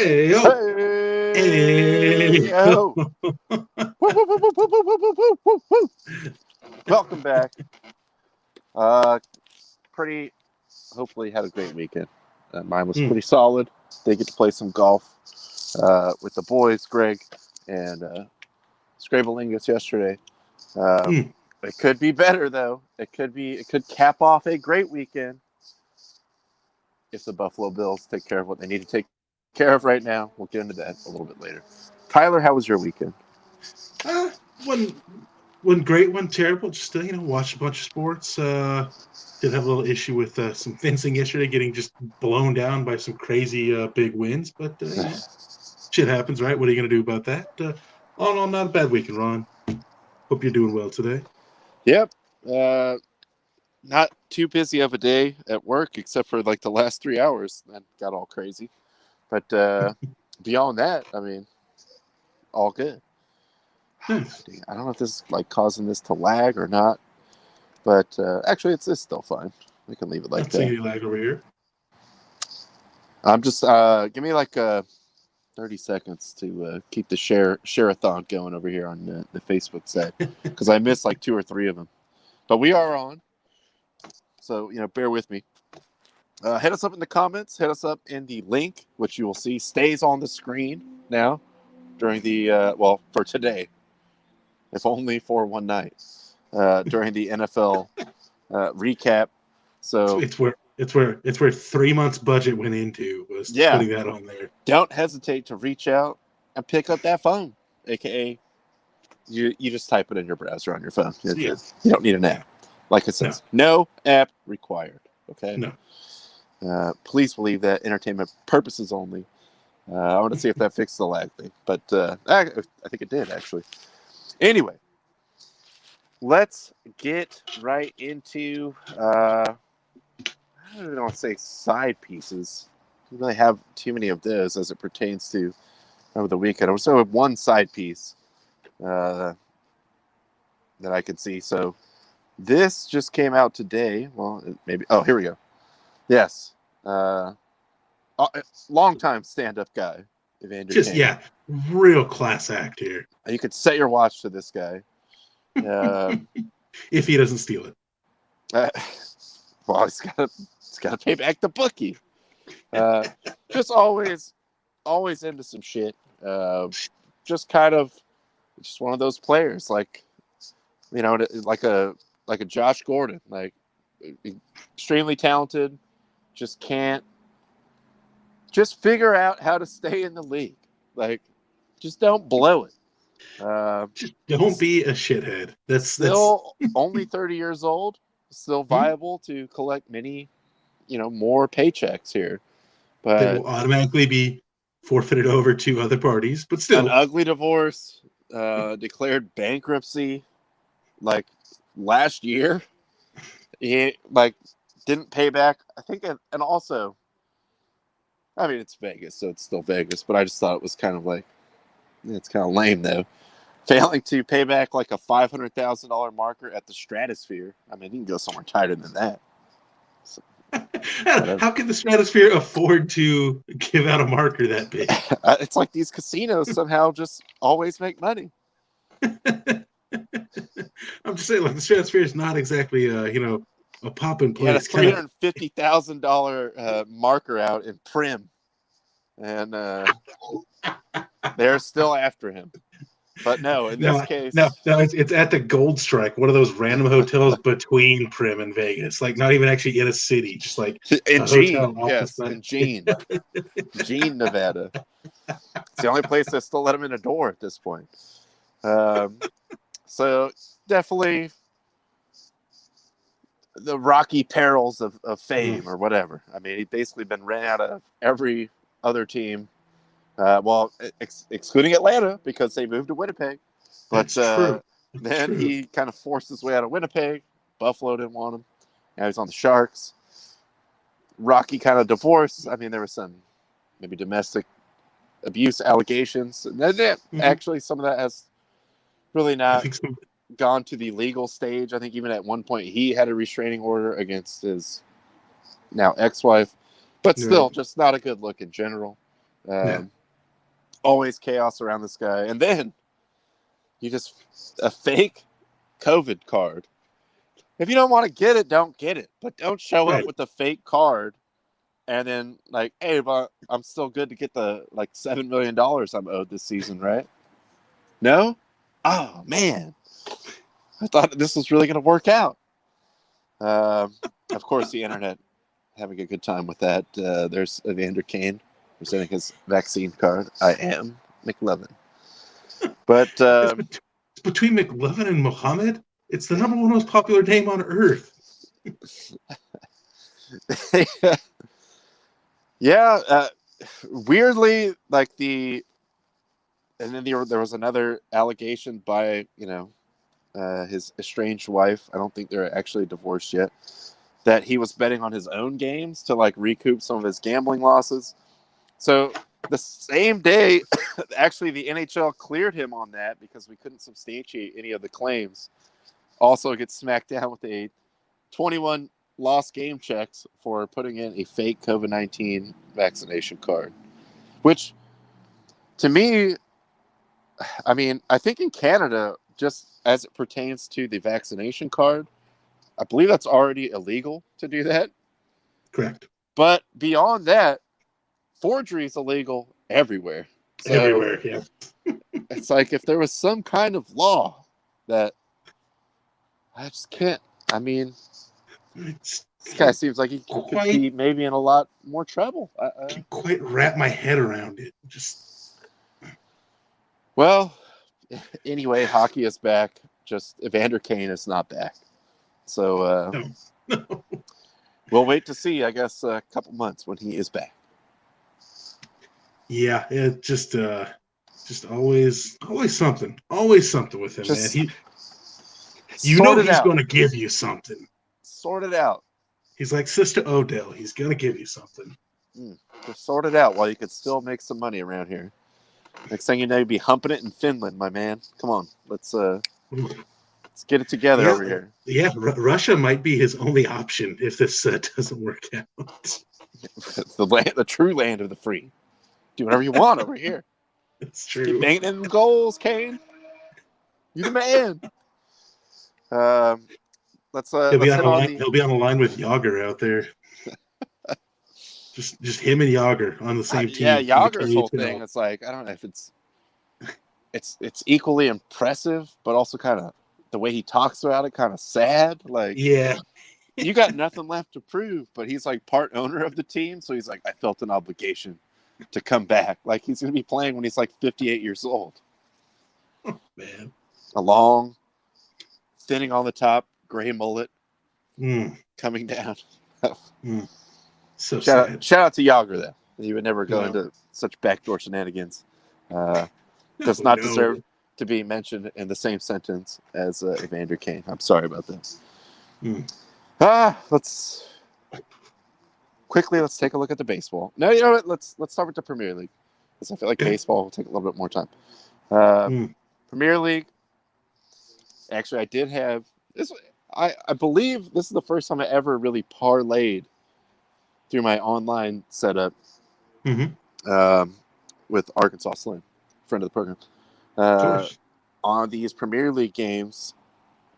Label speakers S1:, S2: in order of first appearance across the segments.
S1: Hey yo,
S2: Hey,
S1: hey
S2: yo.
S1: yo.
S2: Welcome back. Uh, pretty, hopefully had a great weekend. Mine was
S1: Mm,
S2: pretty solid. They get to play some golf with the boys, Greg and Scrabelingus yesterday. Um,
S1: mm.
S2: it could be better though. It could cap off a great weekend if the Buffalo Bills take care of what they need to take care of right now. We'll get into that a little bit later. Tyler, how was your weekend?
S1: Uh, one one great, one terrible. Just watched a bunch of sports. Did have a little issue with some fencing yesterday, getting just blown down by some crazy big winds. But shit happens, right? What are you gonna do about that? All in all, not a bad weekend, Ron. Hope you're doing well today.
S2: Yep. Uh, Not too busy of a day at work, except for like the last 3 hours. That got all crazy. But beyond that, I mean, all good.
S1: Nice.
S2: I don't know if this is like causing this to lag or not, but actually, it's still fine. We can leave it like
S1: Not seeing
S2: that.
S1: any lag over here.
S2: I'm just give me like 30 seconds to keep the share-a-thon going over here on the Facebook side because I missed like 2 or 3 of them. But we are on, so bear with me. Hit us up in the comments. Hit us up in the link, which you will see stays on the screen now during the for today, if only for one night during the NFL recap. So
S1: It's where 3 months budget went into, was
S2: yeah,
S1: putting that on there.
S2: don't hesitate to reach out and pick up that phone, aka you just type it in your browser on your phone.
S1: Yeah.
S2: You don't need an
S1: Yeah.
S2: app, like it
S1: No.
S2: says. No app required. Okay.
S1: No.
S2: Please believe that entertainment purposes only. I want to see if that fixed the lag thing, but I think it did actually. Anyway, let's get right into. I don't even want to say side pieces. We don't really have too many of those as it pertains to over the weekend. I also have one side piece that I can see. So this just came out today. Well, maybe. Oh, here we go. Yes. Longtime stand-up guy, Evander
S1: Just,
S2: Kane.
S1: yeah, real class act here.
S2: You could set your watch to this guy.
S1: If he doesn't steal it.
S2: Uh, well, he's got to pay back the bookie. Just always into some shit. Just kind of, just one of those players, like like a Josh Gordon, like extremely talented. Just figure out how to stay in the league. Like, just don't blow it.
S1: Just don't be a shithead. That's
S2: Still only 30 years old. Still
S1: hmm,
S2: viable to collect many, more paychecks here.
S1: that
S2: But
S1: will automatically be forfeited over to other parties, but
S2: an
S1: still.
S2: ugly divorce, declared bankruptcy like last year. He like didn't pay back. I think, and also, I mean, it's Vegas, so it's still Vegas. But I just thought it was kind of like it's kind of lame though. Failing to pay back like a $500,000 marker at the Stratosphere. I mean, you can go somewhere tighter than that. So,
S1: How can the Stratosphere afford to give out a marker that big?
S2: it's like these casinos somehow just always make money.
S1: I'm just saying, like, the Stratosphere is not exactly a pop in
S2: He had a
S1: place kind of.
S2: $350,000 marker out in Prim, and they're still after him. But no, in this
S1: No, no,
S2: case,
S1: no. It's at the Gold Strike, one of those random hotels between Prim and Vegas. Like, not even actually in a city, just like
S2: in
S1: a hotel
S2: Gene,
S1: off the
S2: yes,
S1: side.
S2: in Gene, Nevada. It's the only place that still let him in a door at this point. So definitely the rocky perils of fame or whatever. I mean, he's basically been ran out of every other team. Excluding Atlanta because they moved to Winnipeg. But
S1: That's true. That's
S2: then
S1: true.
S2: he kind of forced his way out of Winnipeg. Buffalo didn't want him. Now he's on the Sharks. Rocky kind of divorce. I mean, there was some maybe domestic abuse allegations. Actually, some of that has really
S1: I
S2: not
S1: think so.
S2: gone to the legal stage. I think even at one point he had a restraining order against his now ex-wife, but still
S1: Right.
S2: just not a good look in general.
S1: Yeah.
S2: Always chaos around this guy. And then you just a fake COVID card. If you don't want to get it, don't get it. But don't show up
S1: Right.
S2: with a fake card and then like, hey, but I'm still good to get the like $7 million I'm owed this season, right? No? Oh man. I thought this was really gonna work out. Of course the internet having a good time with that. There's Evander Kane presenting his vaccine card. I am McLovin. But
S1: It's between McLovin and Mohammed. It's the number one most popular name on earth.
S2: yeah, weirdly, like and then there was another allegation by his estranged wife. I don't think they're actually divorced yet. That he was betting on his own games to like recoup some of his gambling losses. So the same day, actually, the NHL cleared him on that because we couldn't substantiate any of the claims. Also gets smacked down with a 21 lost game checks for putting in a fake COVID-19 vaccination card. Which, to me, I mean, I think in Canada, just as it pertains to the vaccination card, I believe that's already illegal to do that.
S1: Correct.
S2: But beyond that, forgery is illegal everywhere. So
S1: Everywhere, yeah.
S2: it's like if there was some kind of law that I just can't. I mean,
S1: It's
S2: this guy seems like he could be maybe in a lot more trouble.
S1: Can't quite wrap my head around it.
S2: Well, anyway, hockey is back. Just Evander Kane is not back. So
S1: No.
S2: We'll wait to see, I guess, a couple months when he is back.
S1: Yeah, it just always something with him,
S2: just
S1: man. He's going to give you something.
S2: Sort it out.
S1: He's like Sister Odell. He's going to give you something.
S2: Just sort it out while you could still make some money around here. Next thing you know, you'd be humping it in Finland, my man. Come on, let's get it together over here.
S1: Yeah, Russia might be his only option if this doesn't work out.
S2: the true land of the free. Do whatever you want over here.
S1: It's true.
S2: Keep banging in goals, Kane. You the man. He'll
S1: be on the line with Yager out there. just him and Yager on the same team.
S2: Yeah, Yager's whole thing. It's like, I don't know if it's equally impressive, but also kind of the way he talks about it, kind of sad. Like,
S1: yeah,
S2: you got nothing left to prove, but he's like part owner of the team, so he's like, I felt an obligation to come back. Like, he's going to be playing when he's like 58 years old.
S1: Oh, man.
S2: A long, thinning on the top, gray mullet coming down.
S1: So
S2: shout out to Yager, though. He would never go into such backdoor shenanigans. Does not deserve to be mentioned in the same sentence as Evander Kane. I'm sorry about that. Let's take a look at the baseball. No, you know what? Let's start with the Premier League, because I feel like baseball will take a little bit more time. Premier League. Actually, I did have this. I believe this is the first time I ever really parlayed through my online setup with Arkansas Slim, friend of the program. On these Premier League games,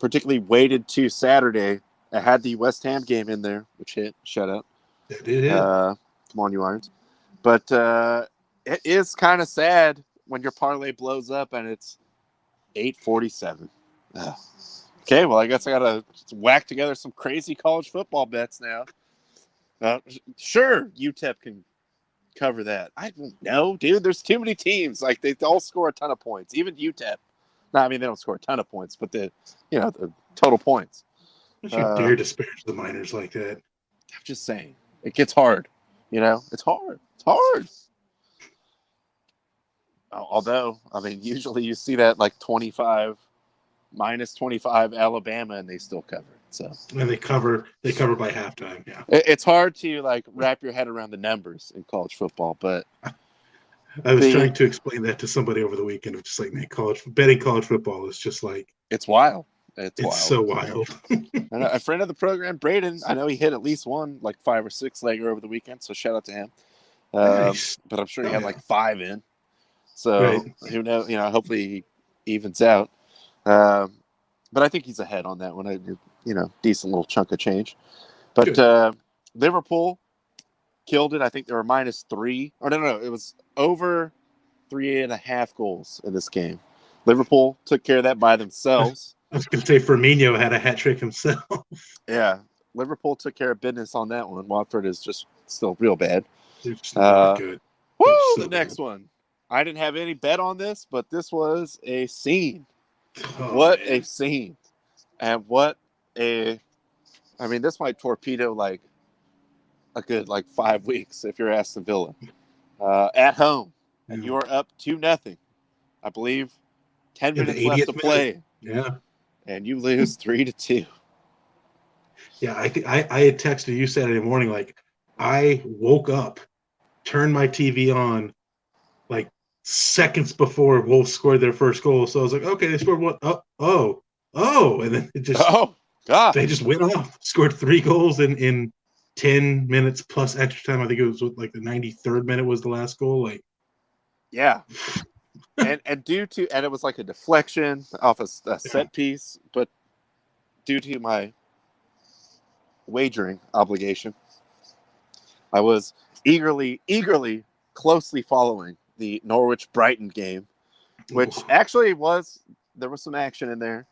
S2: particularly weighted to Saturday, I had the West Ham game in there, which hit. Shout out.
S1: It did hit.
S2: Come on, you Irons. But it is kind of sad when your parlay blows up and it's 847. Okay, well, I guess I got to whack together some crazy college football bets now. Sure, UTEP can cover that. I don't know, dude. There's too many teams. Like, they all score a ton of points. Even UTEP. No, I mean, they don't score a ton of points, but the total points.
S1: You dare disparage the minors like that.
S2: I'm just saying. It gets hard. It's hard. It's hard. Although, I mean, usually you see that like 25, -25 Alabama, and they still cover. So,
S1: and they cover by halftime. Yeah,
S2: it's hard to like wrap your head around the numbers in college football. But
S1: I was trying to explain that to somebody over the weekend. Of just like, man, betting college football is just like,
S2: it's wild.
S1: It's wild. So wild.
S2: And a friend of the program, Braden, I know he hit at least one like 5 or 6 legger over the weekend. So shout out to him.
S1: Nice.
S2: But I'm sure he
S1: Oh
S2: had
S1: yeah.
S2: like 5 in.
S1: Right.
S2: So who knows? Hopefully he evens out. Um, but I think he's ahead on that one. Decent little chunk of change. But
S1: Good.
S2: Liverpool killed it. I think they were -3. Or no, it was over 3.5 goals in this game. Liverpool took care of that by themselves.
S1: I was going to say Firmino had a hat trick himself.
S2: Yeah, Liverpool took care of business on that one. Watford is just still real bad.
S1: They're just not
S2: Uh,
S1: good. They're
S2: Woo! The
S1: so
S2: next
S1: bad.
S2: one. I didn't have any bet on this, but this was a scene.
S1: Oh
S2: What a
S1: man.
S2: scene. And what a. I mean, this might torpedo like a good 5 weeks if you're Aston Villa. At home, and
S1: Yeah.
S2: you are up 2-0. I believe 10
S1: In the
S2: minutes left to
S1: 80th minute.
S2: play,
S1: Yeah.
S2: and you lose 3-2.
S1: Yeah. I think I had texted you Saturday morning. Like I woke up, turned my TV on, like seconds before Wolves scored their first goal. So I was like, okay, they scored one. Oh, and then
S2: Oh, God.
S1: they just went off, scored 3 goals in 10 minutes plus extra time. I think it was like the 93rd minute was the last goal. Like,
S2: Yeah. And it was like a deflection off a
S1: yeah,
S2: set piece, but due to my wagering obligation, I was eagerly, closely following the Norwich Brighton game, which actually there was some action in there.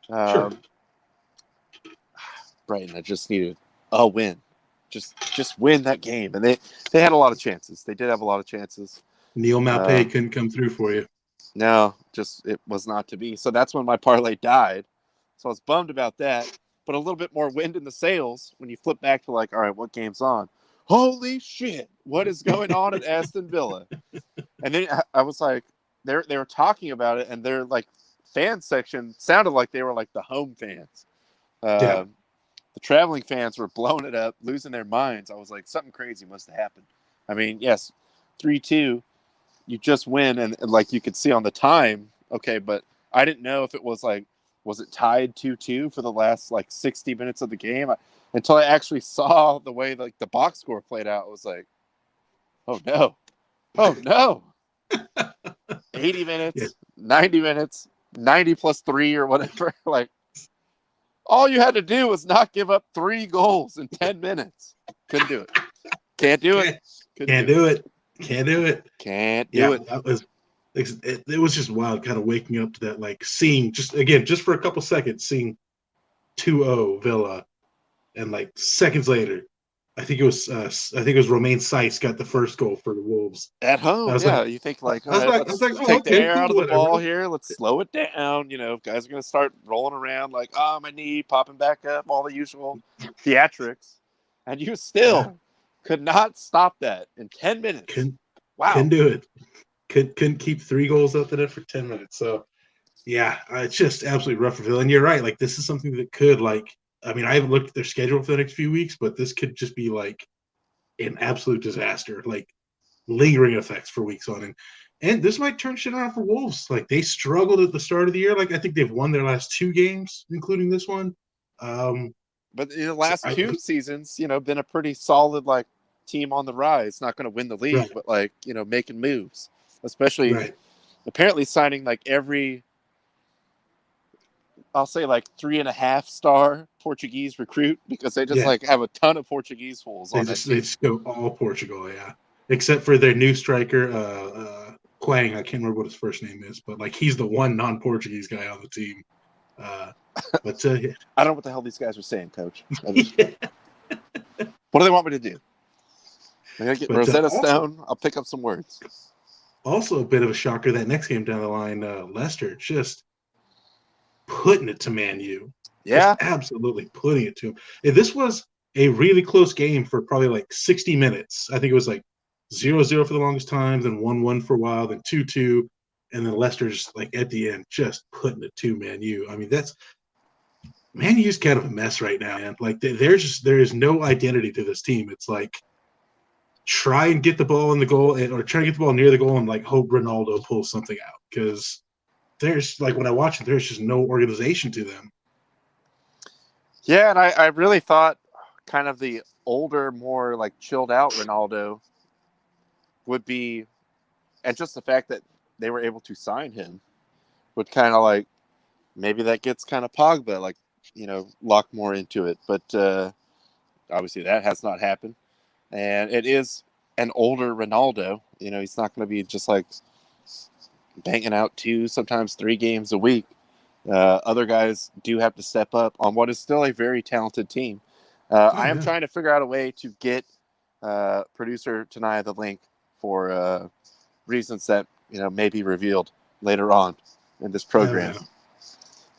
S1: sure.
S2: Brighton, I just needed a win, just win that game, and they had a lot of chances. They did have a lot of chances.
S1: Neil
S2: Uh,
S1: Maupay couldn't come through for you.
S2: no, just it was not to be. So that's when my parlay died. So I was bummed about that. But a little bit more wind in the sails when you flip back to all right, what game's on? Holy shit! What is going on at Aston Villa? And then I was like, they were talking about it, and their fan section sounded like they were like the home fans.
S1: Yeah,
S2: The traveling fans were blowing it up, losing their minds. I was like, something crazy must have happened. I mean, yes, 3-2, you just win, and you could see on the time, okay, but I didn't know if it was was it tied 2-2 for the last 60 minutes of the game? Until I actually saw the way the box score played out. I was like, oh no, oh no. 80
S1: yeah.
S2: minutes, 90 minutes, 90 plus 3 or whatever. All you had to do was not give up 3 goals in 10 minutes. Couldn't do it. Can't do it. Couldn't
S1: Can't
S2: do it.
S1: do it. Can't do it.
S2: Can't do
S1: Yeah,
S2: it.
S1: that was it was just wild, kind of waking up to that, seeing just for a couple seconds, seeing 2-0 Villa, and seconds later, I think it was Romain Saiss got the first goal for the Wolves.
S2: At
S1: I
S2: home,
S1: was like,
S2: yeah. You think
S1: I
S2: all
S1: was
S2: right,
S1: like, I was
S2: let's
S1: like, oh,
S2: take the
S1: okay,
S2: air
S1: cool,
S2: out of the
S1: whatever.
S2: ball here. Let's slow it down. Guys are going to start rolling around my knee, popping back up, all the usual theatrics. And you
S1: Yeah,
S2: still could not stop that in 10 minutes.
S1: couldn't
S2: Wow.
S1: do it. Couldn't keep 3 goals out there for 10 minutes. So yeah, it's just absolutely rough for Villa. And you're right, this is something that could I mean, I haven't looked at their schedule for the next few weeks, but this could just be an absolute disaster, lingering effects for weeks on. And this might turn shit around for Wolves. They struggled at the start of the year. I think they've won their last 2 games, including this one.
S2: But in the
S1: So
S2: last 2 seasons, been a pretty solid team on the rise. Not going to win the league,
S1: right,
S2: but making moves, especially
S1: right,
S2: apparently signing every, I'll say 3.5-star Portuguese recruit, because they just
S1: yeah.
S2: have a ton of Portuguese fools
S1: They
S2: on that
S1: just they
S2: team.
S1: just go all Portugal, yeah. Except for their new striker, Quang. I can't remember what his first name is, but he's the one non-Portuguese guy on the team. But
S2: I don't know what the hell these guys are saying, Coach.
S1: yeah.
S2: What do they want me to do? I gotta get
S1: But
S2: Rosetta Stone. I'll pick up some words.
S1: also a bit of a shocker that next game down the line, Leicester just putting it to Man U. Just
S2: Yeah,
S1: absolutely putting it to him. And this was a really close game for probably 60 minutes. I think it was 0-0 for the longest time, then 1-1 for a while, then 2-2, and then Leicester's at the end just putting it to Man U. I mean, Man U's kind of a mess right now, man. There is no identity to this team. It's try and get the ball in the goal, or try and get the ball near the goal, and hope Ronaldo pulls something out, because there's when I watch it, there's just no organization to them.
S2: yeah, and I really thought kind of the older, more chilled out Ronaldo would be, and just the fact that they were able to sign him would kind of like, maybe that gets kind of Pogba, like, lock more into it. But obviously that has not happened. And it is an older Ronaldo. He's not going to be just like banging out 2, sometimes 3 games a week. Other guys do have to step up on what is still a very talented team. I am trying to figure out a way to get producer Tanaya the link for reasons that may be revealed later on in this program.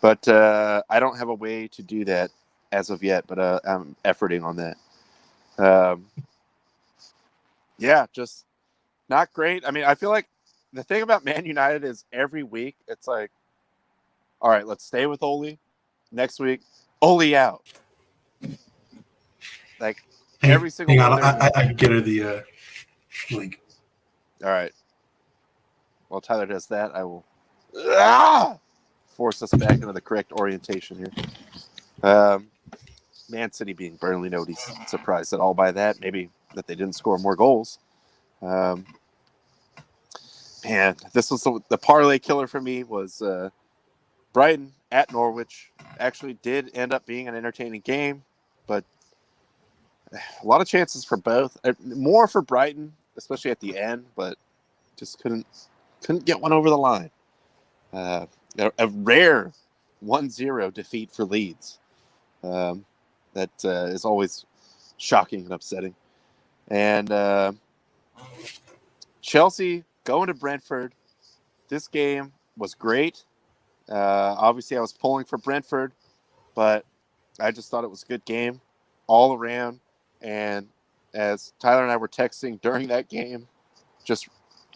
S2: But I don't have a way to do that as of yet, but I'm efforting on that. Yeah, just not great. I mean, I feel like the thing about Man United is every week it's like, all right, let's stay with Ole. Next week, Ole out. Like every single
S1: hang
S2: one.
S1: on, I can get her the link.
S2: All right. While Tyler does that, I will force us back into the correct orientation here. Man City being Burnley, nobody's surprised at all by that. Maybe that they didn't score more goals. Man, this was the parlay killer for me was Brighton at Norwich. Actually did end up being an entertaining game, but a lot of chances for both. More for Brighton, especially at the end, but just couldn't get one over the line. A rare 1-0 defeat for Leeds. That is always shocking and upsetting. And Chelsea going to Brentford. This game was great. Obviously, I was pulling for Brentford, but I just thought it was a good game all around. And as Tyler and I were texting during that game, just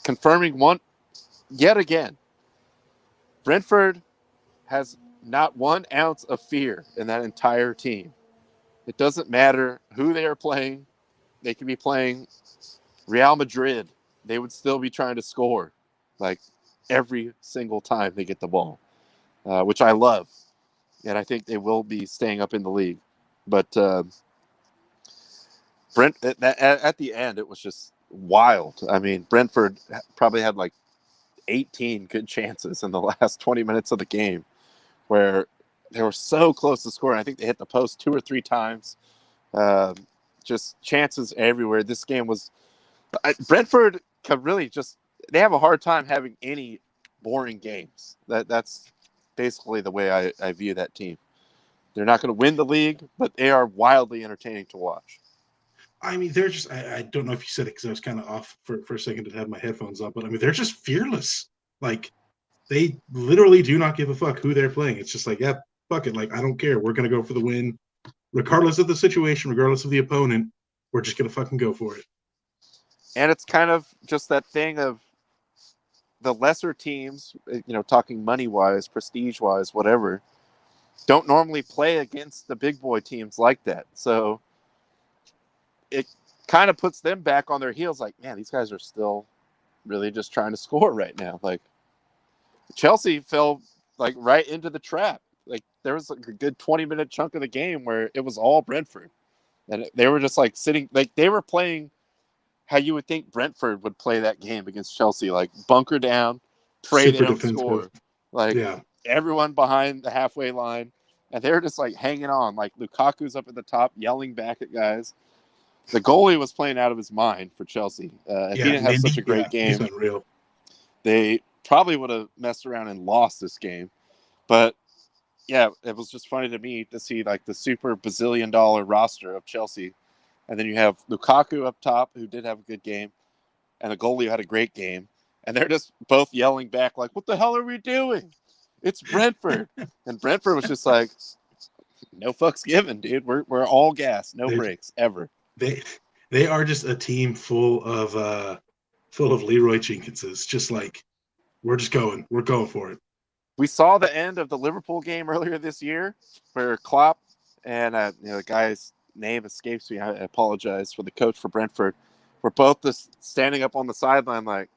S2: confirming yet again, Brentford has not 1 ounce of fear in that entire team. It doesn't matter who they are playing. They could be playing Real Madrid. They would still be trying to score like every single time they get the ball, which I love. And I think they will be staying up in the league. But at the end, it was just wild. I mean, Brentford probably had like 18 good chances in the last 20 minutes of the game where they were so close to scoring. I think they hit the post 2 or 3 times. Just chances everywhere. This game was Brentford could really they have a hard time having any boring games. That's basically the way I view that team. They're not going to win the league, but they are wildly entertaining to watch.
S1: I mean, they're just, I don't know if you said it because I was kind of off for a second to have my headphones on, but I mean, they're just fearless. Like, they literally do not give a fuck who they're playing. It's just like, yeah, fuck it. Like, I don't care. We're going to go for the win. Regardless of the situation, regardless of the opponent, we're just going to fucking go for it.
S2: And it's kind of just that thing of the lesser teams, talking money-wise, prestige-wise, whatever, don't normally play against the big boy teams like that. So it kind of puts them back on their heels like, man, these guys are still really just trying to score right now. Like Chelsea fell like right into the trap. Like there was like a good 20-minute chunk of the game where it was all Brentford. And they were just like sitting, like they were playing how you would think Brentford would play that game against Chelsea, like bunker down, pray
S1: Super
S2: they don't
S1: defensive.
S2: score. Like everyone behind the halfway line. And they're just like hanging on. Like Lukaku's up at the top, yelling back at guys. The goalie was playing out of his mind for Chelsea. If he didn't have such a great game,
S1: he's unreal.
S2: They probably would have messed around and lost this game. But yeah, it was just funny to me to see like the super bazillion-dollar roster of Chelsea. And then you have Lukaku up top, who did have a good game, and the goalie who had a great game. And they're just both yelling back like, what the hell are we doing? It's Brentford. And Brentford was just like, no fucks given, dude. We're all gas, no brakes, ever.
S1: They are just a team full of Leroy Jenkinses. Just like, we're going for it.
S2: We saw the end of the Liverpool game earlier this year where Klopp and the guy's name escapes me. I apologize for the coach for Brentford. We're both just standing up on the sideline like,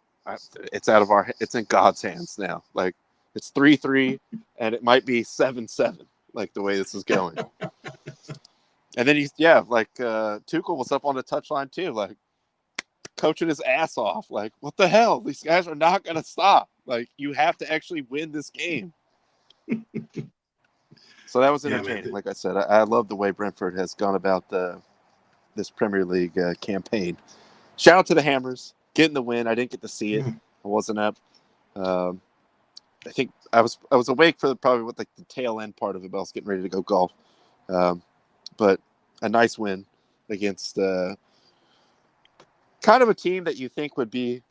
S2: it's in God's hands now. Like it's 3-3 and it might be 7-7, like the way this is going. And then Tuchel was up on the touchline too. Like, coaching his ass off. Like, what the hell? These guys are not going to stop. Like, you have to actually win this game. So that was entertaining. Like I said, I love the way Brentford has gone about this Premier League campaign. Shout out to the Hammers getting the win. I didn't get to see it. I wasn't up. I think I was awake for probably with like the tail end part of it, but I was getting ready to go golf. But a nice win against kind of a team that you think would be,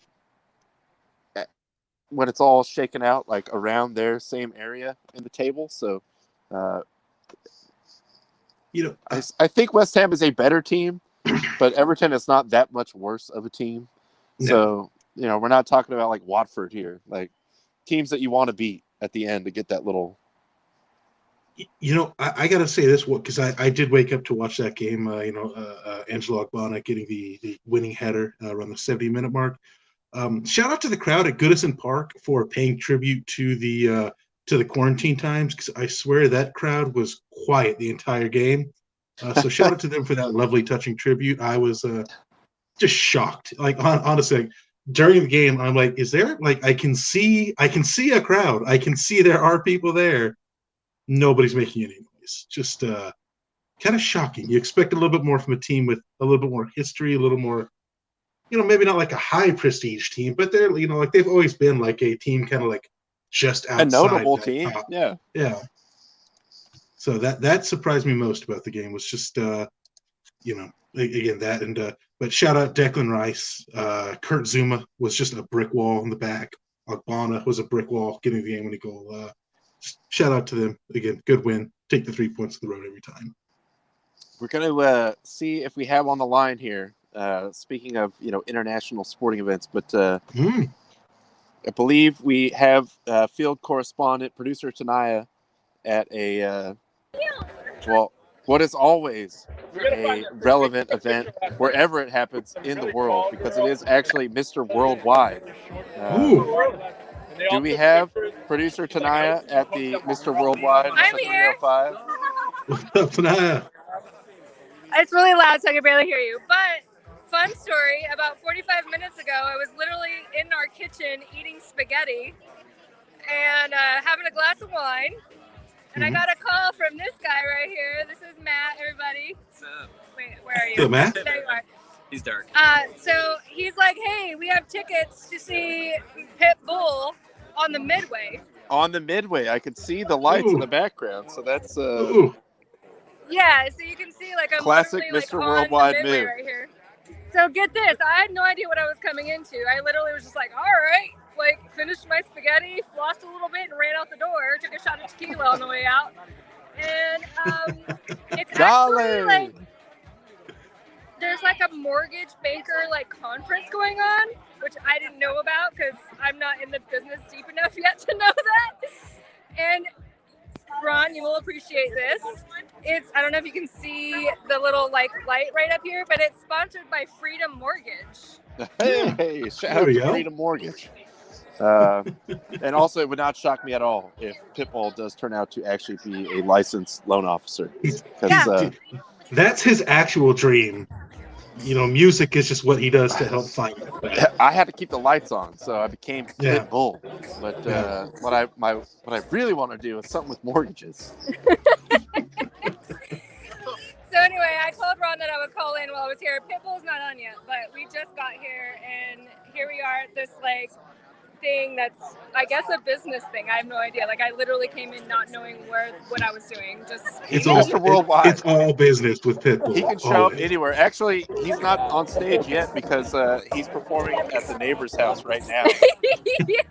S2: when it's all shaken out, like around their same area in the table. So, I think West Ham is a better team, but Everton is not that much worse of a team. No. So, we're not talking about like Watford here, like teams that you want to beat at the end to get that little.
S1: I got to say this because I did wake up to watch that game. Angelo Ogbonna getting the winning header around the 70-minute mark. Shout out to the crowd at Goodison Park for paying tribute to the quarantine times, because I swear that crowd was quiet the entire game. So shout out to them for that lovely, touching tribute. I was just shocked. Like honestly, during the game, I'm like, is there I can see a crowd. I can see there are people there. Nobody's making any noise. Just kind of shocking. You expect a little bit more from a team with a little bit more history, a little more, maybe not like a high prestige team, but they're, like they've always been like a team kind of like just outside.
S2: A notable team.
S1: Top.
S2: Yeah.
S1: Yeah. So that surprised me most about the game was just, again, that. And but shout out Declan Rice. Kurt Zuma was just a brick wall in the back. Ogbonna was a brick wall getting the game-winning goal. Shout out to them. Again, good win. Take the 3 points to the road every time.
S2: We're going to see if we have on the line here, speaking of, international sporting events, but I believe we have field correspondent, producer Tanaya, at a, what is always a relevant event wherever it happens in the world, because it is actually Mr. Worldwide. Do we have producer Tanaya at the Mr. Worldwide?
S3: I'm here.
S2: 305?
S1: What's up, Tanaya?
S3: It's really loud, so I can barely hear you. But fun story, about 45 minutes ago, I was literally in our kitchen eating spaghetti and having a glass of wine. And I got a call from this guy right here. This is Matt, everybody.
S4: What's up?
S3: Wait, where are you?
S1: Hello, Matt.
S3: There you are.
S4: He's dark.
S3: So he's like, hey, we have tickets to see Pitbull on the Midway.
S2: On the Midway. I can see the lights in the background. So that's...
S3: Yeah, so you can see like a
S2: classic Mr. Worldwide move
S3: right here. So get this, I had no idea what I was coming into. I literally was just like, all right, finished my spaghetti, flossed a little bit, and ran out the door. Took a shot of tequila on the way out, and it's actually there's a mortgage banker conference going on, which I didn't know about because I'm not in the business deep enough yet to know that. And Ron, you will appreciate this. I don't know if you can see the little light right up here, but it's sponsored by Freedom Mortgage.
S2: Hey, shout out to Freedom Mortgage. And also, it would not shock me at all if Pitbull does turn out to actually be a licensed loan officer.
S1: That's his actual dream. Music is just what he does to help find it.
S2: I had to keep the lights on, so I became Pitbull. But what I really want to do is something with mortgages.
S3: So anyway, I told Ron that I would call in while I was here. Pitbull's not on yet, but we just got here, and here we are at this thing that's, I guess, a business thing. I have no idea. I literally came in not knowing what I was doing.
S2: It's Mr. Worldwide.
S1: It's all business with Pitbull.
S2: He can show up anywhere. Actually, he's not on stage yet because he's performing at the neighbor's house right now.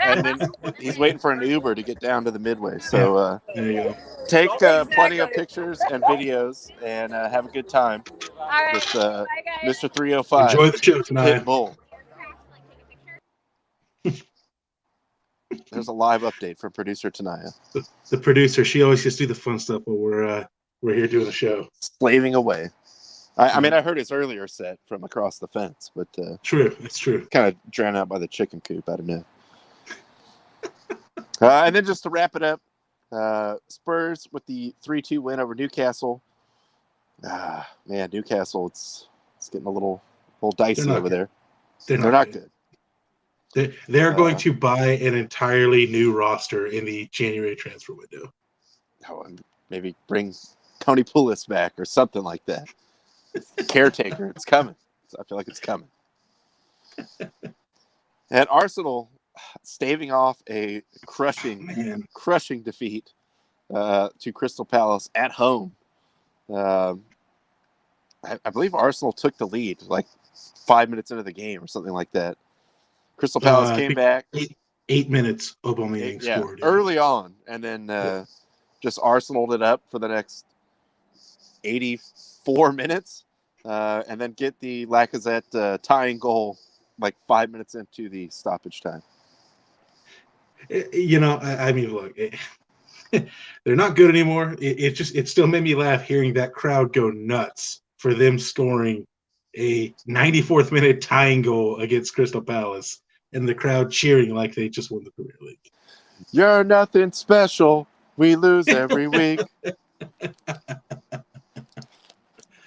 S2: And then he's waiting for an Uber to get down to the Midway. So
S1: there you go.
S2: Take plenty of pictures and videos and have a good time with Mr. 305.
S1: Enjoy the show tonight.
S2: Pitbull. There's a live update from producer Tanaya.
S1: The producer, she always just do the fun stuff while we're here doing the show.
S2: Slaving away. I mean, I heard his earlier set from across the fence, but
S1: true, it's true.
S2: Kind of drowned out by the chicken coop. I don't know. And then just to wrap it up, Spurs with the 3-2 win over Newcastle. Man, Newcastle, it's getting a little dicey over there.
S1: They're
S2: They're
S1: not
S2: not
S1: good.
S2: good.
S1: They're going to buy an entirely new roster in the January transfer window.
S2: And maybe bring Tony Poulos back or something like that. Caretaker, it's coming. I feel like it's coming. And Arsenal staving off a crushing defeat to Crystal Palace at home. I believe Arsenal took the lead like 5 minutes into the game or something like that. Crystal Palace
S1: I
S2: came
S1: think
S2: back.
S1: 8 minutes, Aubameyang scored.
S2: Early on, and then just Arsenaled it up for the next 84 minutes, and then get the Lacazette tying goal like 5 minutes into the stoppage time.
S1: I mean, look, they're not good anymore. It still made me laugh hearing that crowd go nuts for them scoring a 94th minute tying goal against Crystal Palace, and the crowd cheering like they just won the Premier League.
S2: You're nothing special. We lose every week.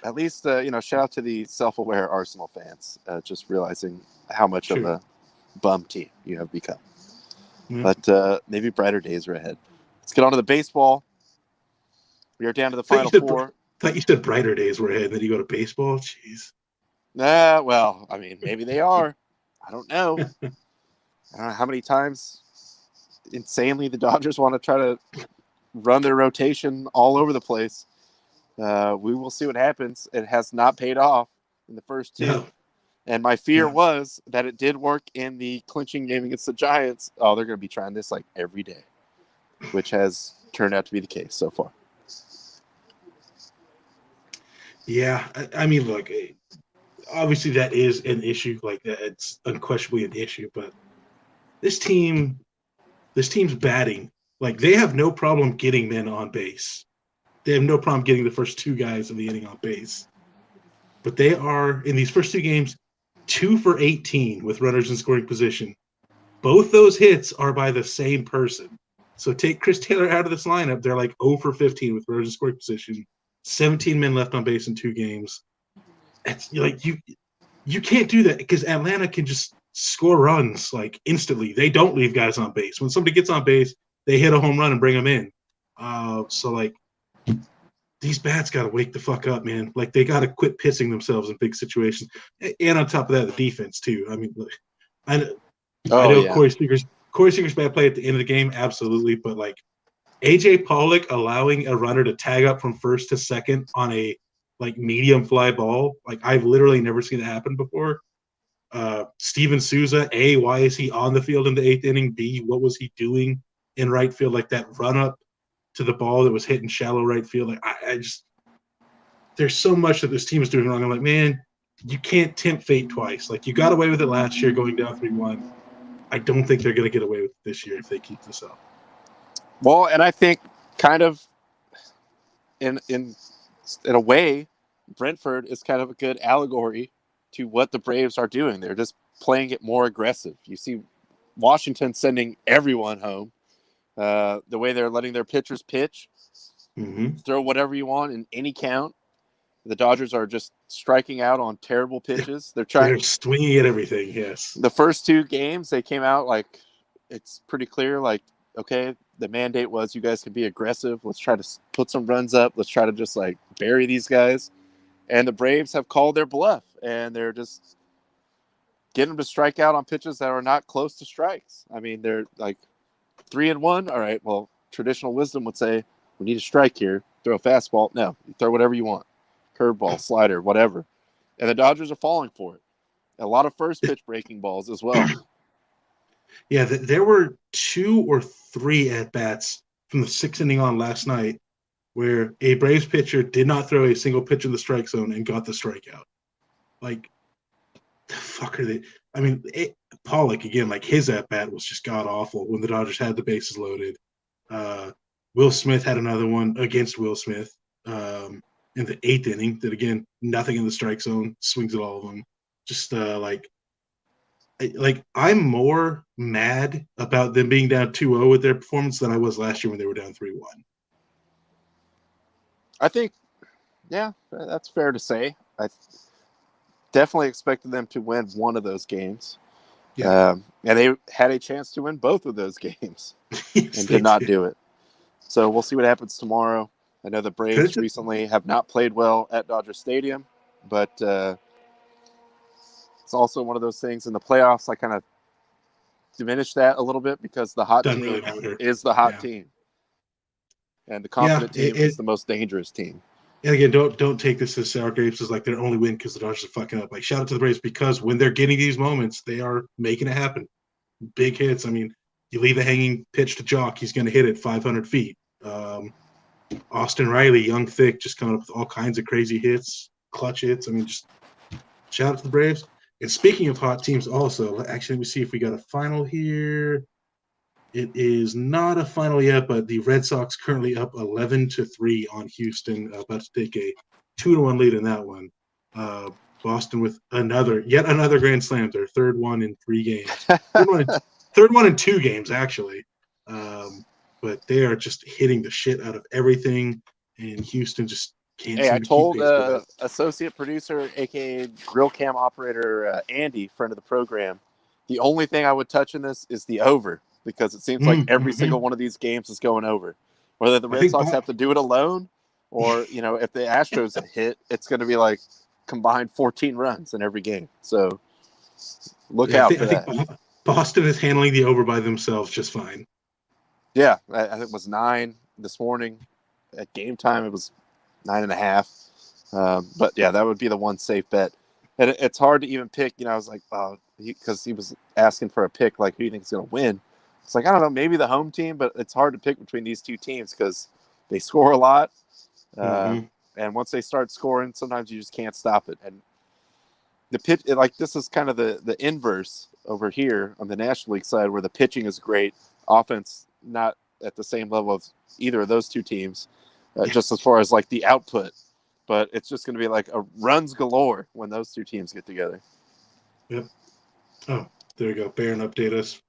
S2: At least, shout out to the self-aware Arsenal fans, just realizing how much of a bum team you have become. Mm-hmm. But maybe brighter days are ahead. Let's get on to the baseball. We are down to the final four.
S1: I thought you said brighter days were ahead, then you go to baseball? Jeez.
S2: Well, I mean, maybe they are. I don't know. I don't know how many times insanely the Dodgers want to try to run their rotation all over the place. We will see what happens. It has not paid off in the first two. No. And my fear was that it did work in the clinching game against the Giants. Oh, they're going to be trying this like every day, which has turned out to be the case so far.
S1: Yeah, I mean, look, obviously that is an issue. Like that, it's unquestionably an issue. But this team's batting. Like they have no problem getting men on base. They have no problem getting the first two guys of the inning on base. But they are, in these first two games, 2 for 18 with runners in scoring position. Both those hits are by the same person. So take Chris Taylor out of this lineup, they're like 0 for 15 with runners in scoring position. 17 men left on base in 2 games. It's like you can't do that because Atlanta can just score runs like instantly. They don't leave guys on base. When somebody gets on base, they hit a home run and bring them in. So like these bats got to wake the fuck up, man. Like they got to quit pissing themselves in big situations. And on top of that, the defense too. I mean, I know Corey Seager's bad play at the end of the game, absolutely. But like AJ Pollock allowing a runner to tag up from first to second on a like medium fly ball, like I've literally never seen that happen before. Steven Souza, A, why is he on the field in the 8th inning? B, what was he doing in right field? Like that run up to the ball that was hit in shallow right field. Like I just, there's so much that this team is doing wrong. I'm like, man, you can't tempt fate twice. Like you got away with it last year going down 3-1. I don't think they're going to get away with it this year if they keep this up.
S2: Well, and I think kind of in a way, Brentford is kind of a good allegory to what the Braves are doing. They're just playing it more aggressive. You see Washington sending everyone home. The way they're letting their pitchers pitch, throw whatever you want in any count. The Dodgers are just striking out on terrible pitches. They're
S1: swinging at everything. Yes.
S2: The first 2 games, they came out like it's pretty clear. Like, okay, the mandate was you guys can be aggressive. Let's try to put some runs up. Let's try to just like bury these guys. And the Braves have called their bluff, and they're just getting them to strike out on pitches that are not close to strikes. I mean, they're like 3-1. All right, well, traditional wisdom would say we need a strike here. Throw a fastball. No, you throw whatever you want. Curveball, slider, whatever. And the Dodgers are falling for it. A lot of first pitch breaking balls as well.
S1: Yeah, there were 2 or 3 at-bats from the 6th inning on last night where a Braves pitcher did not throw a single pitch in the strike zone and got the strikeout. Like, the fuck are they? I mean, Pollock, again, like his at-bat was just god-awful when the Dodgers had the bases loaded. Will Smith had another one against Will Smith in the 8th inning that, again, nothing in the strike zone, swings at all of them. Just I'm more mad about them being down 2-0 with their performance than I was last year when they were down 3-1.
S2: I think, yeah, that's fair to say. definitely expected them to win one of those games.
S1: Yeah.
S2: And they had a chance to win both of those games
S1: Yes,
S2: and
S1: they
S2: did not
S1: did.
S2: do it. So we'll see what happens tomorrow. I know the Braves recently have not played well at Dodger Stadium, but it's also one of those things in the playoffs. I kind of diminish that a little bit because the hot
S1: Doesn't
S2: team
S1: really matter.
S2: is the hot
S1: Yeah.
S2: team, and the
S1: Yeah.
S2: confident team is the most dangerous team.
S1: And again, don't take this as sour grapes as like their only win because the Dodgers are fucking up. Like shout out to the Braves because when they're getting these moments, they are making it happen. Big hits. I mean, you leave a hanging pitch to Jock, he's going to hit it 500 feet. Austin Riley, young, thick, just coming up with all kinds of crazy hits, clutch hits. I mean, just shout out to the Braves. And speaking of hot teams, also, actually, let me see if we got a final here. It is not a final yet, but the Red Sox currently up 11-3 on Houston, about to take a 2-1 lead in that one. Boston with yet another grand slam, their third one in 3 games. Third one in 2 games, actually. But they are just hitting the shit out of everything, and Houston just can't
S2: Hey, I
S1: seem to keep
S2: told
S1: pace with that.
S2: associate producer, aka grill cam operator Andy, friend of the program, the only thing I would touch in this is the over because it seems like every single one of these games is going over. Whether the Red Sox have to do it alone, or if the Astros hit, it's going to be like combined 14 runs in every game. So look out for that.
S1: I think Boston is handling the over by themselves just fine.
S2: Yeah, I think it was 9 this morning. At game time, it was 9.5. But yeah, that would be the one safe bet. And it's hard to even pick. I was like, because he was asking for a pick, like who do you think is going to win? It's like, I don't know, maybe the home team, but it's hard to pick between these two teams because they score a lot. And once they start scoring, sometimes you just can't stop it. And the pitch, this is kind of the inverse over here on the National League side, where the pitching is great, offense not at the same level of either of those two teams, just as far as like the output. But it's just going to be like a runs galore when those two teams get together.
S1: Yep. Oh, there you go. Barron update us.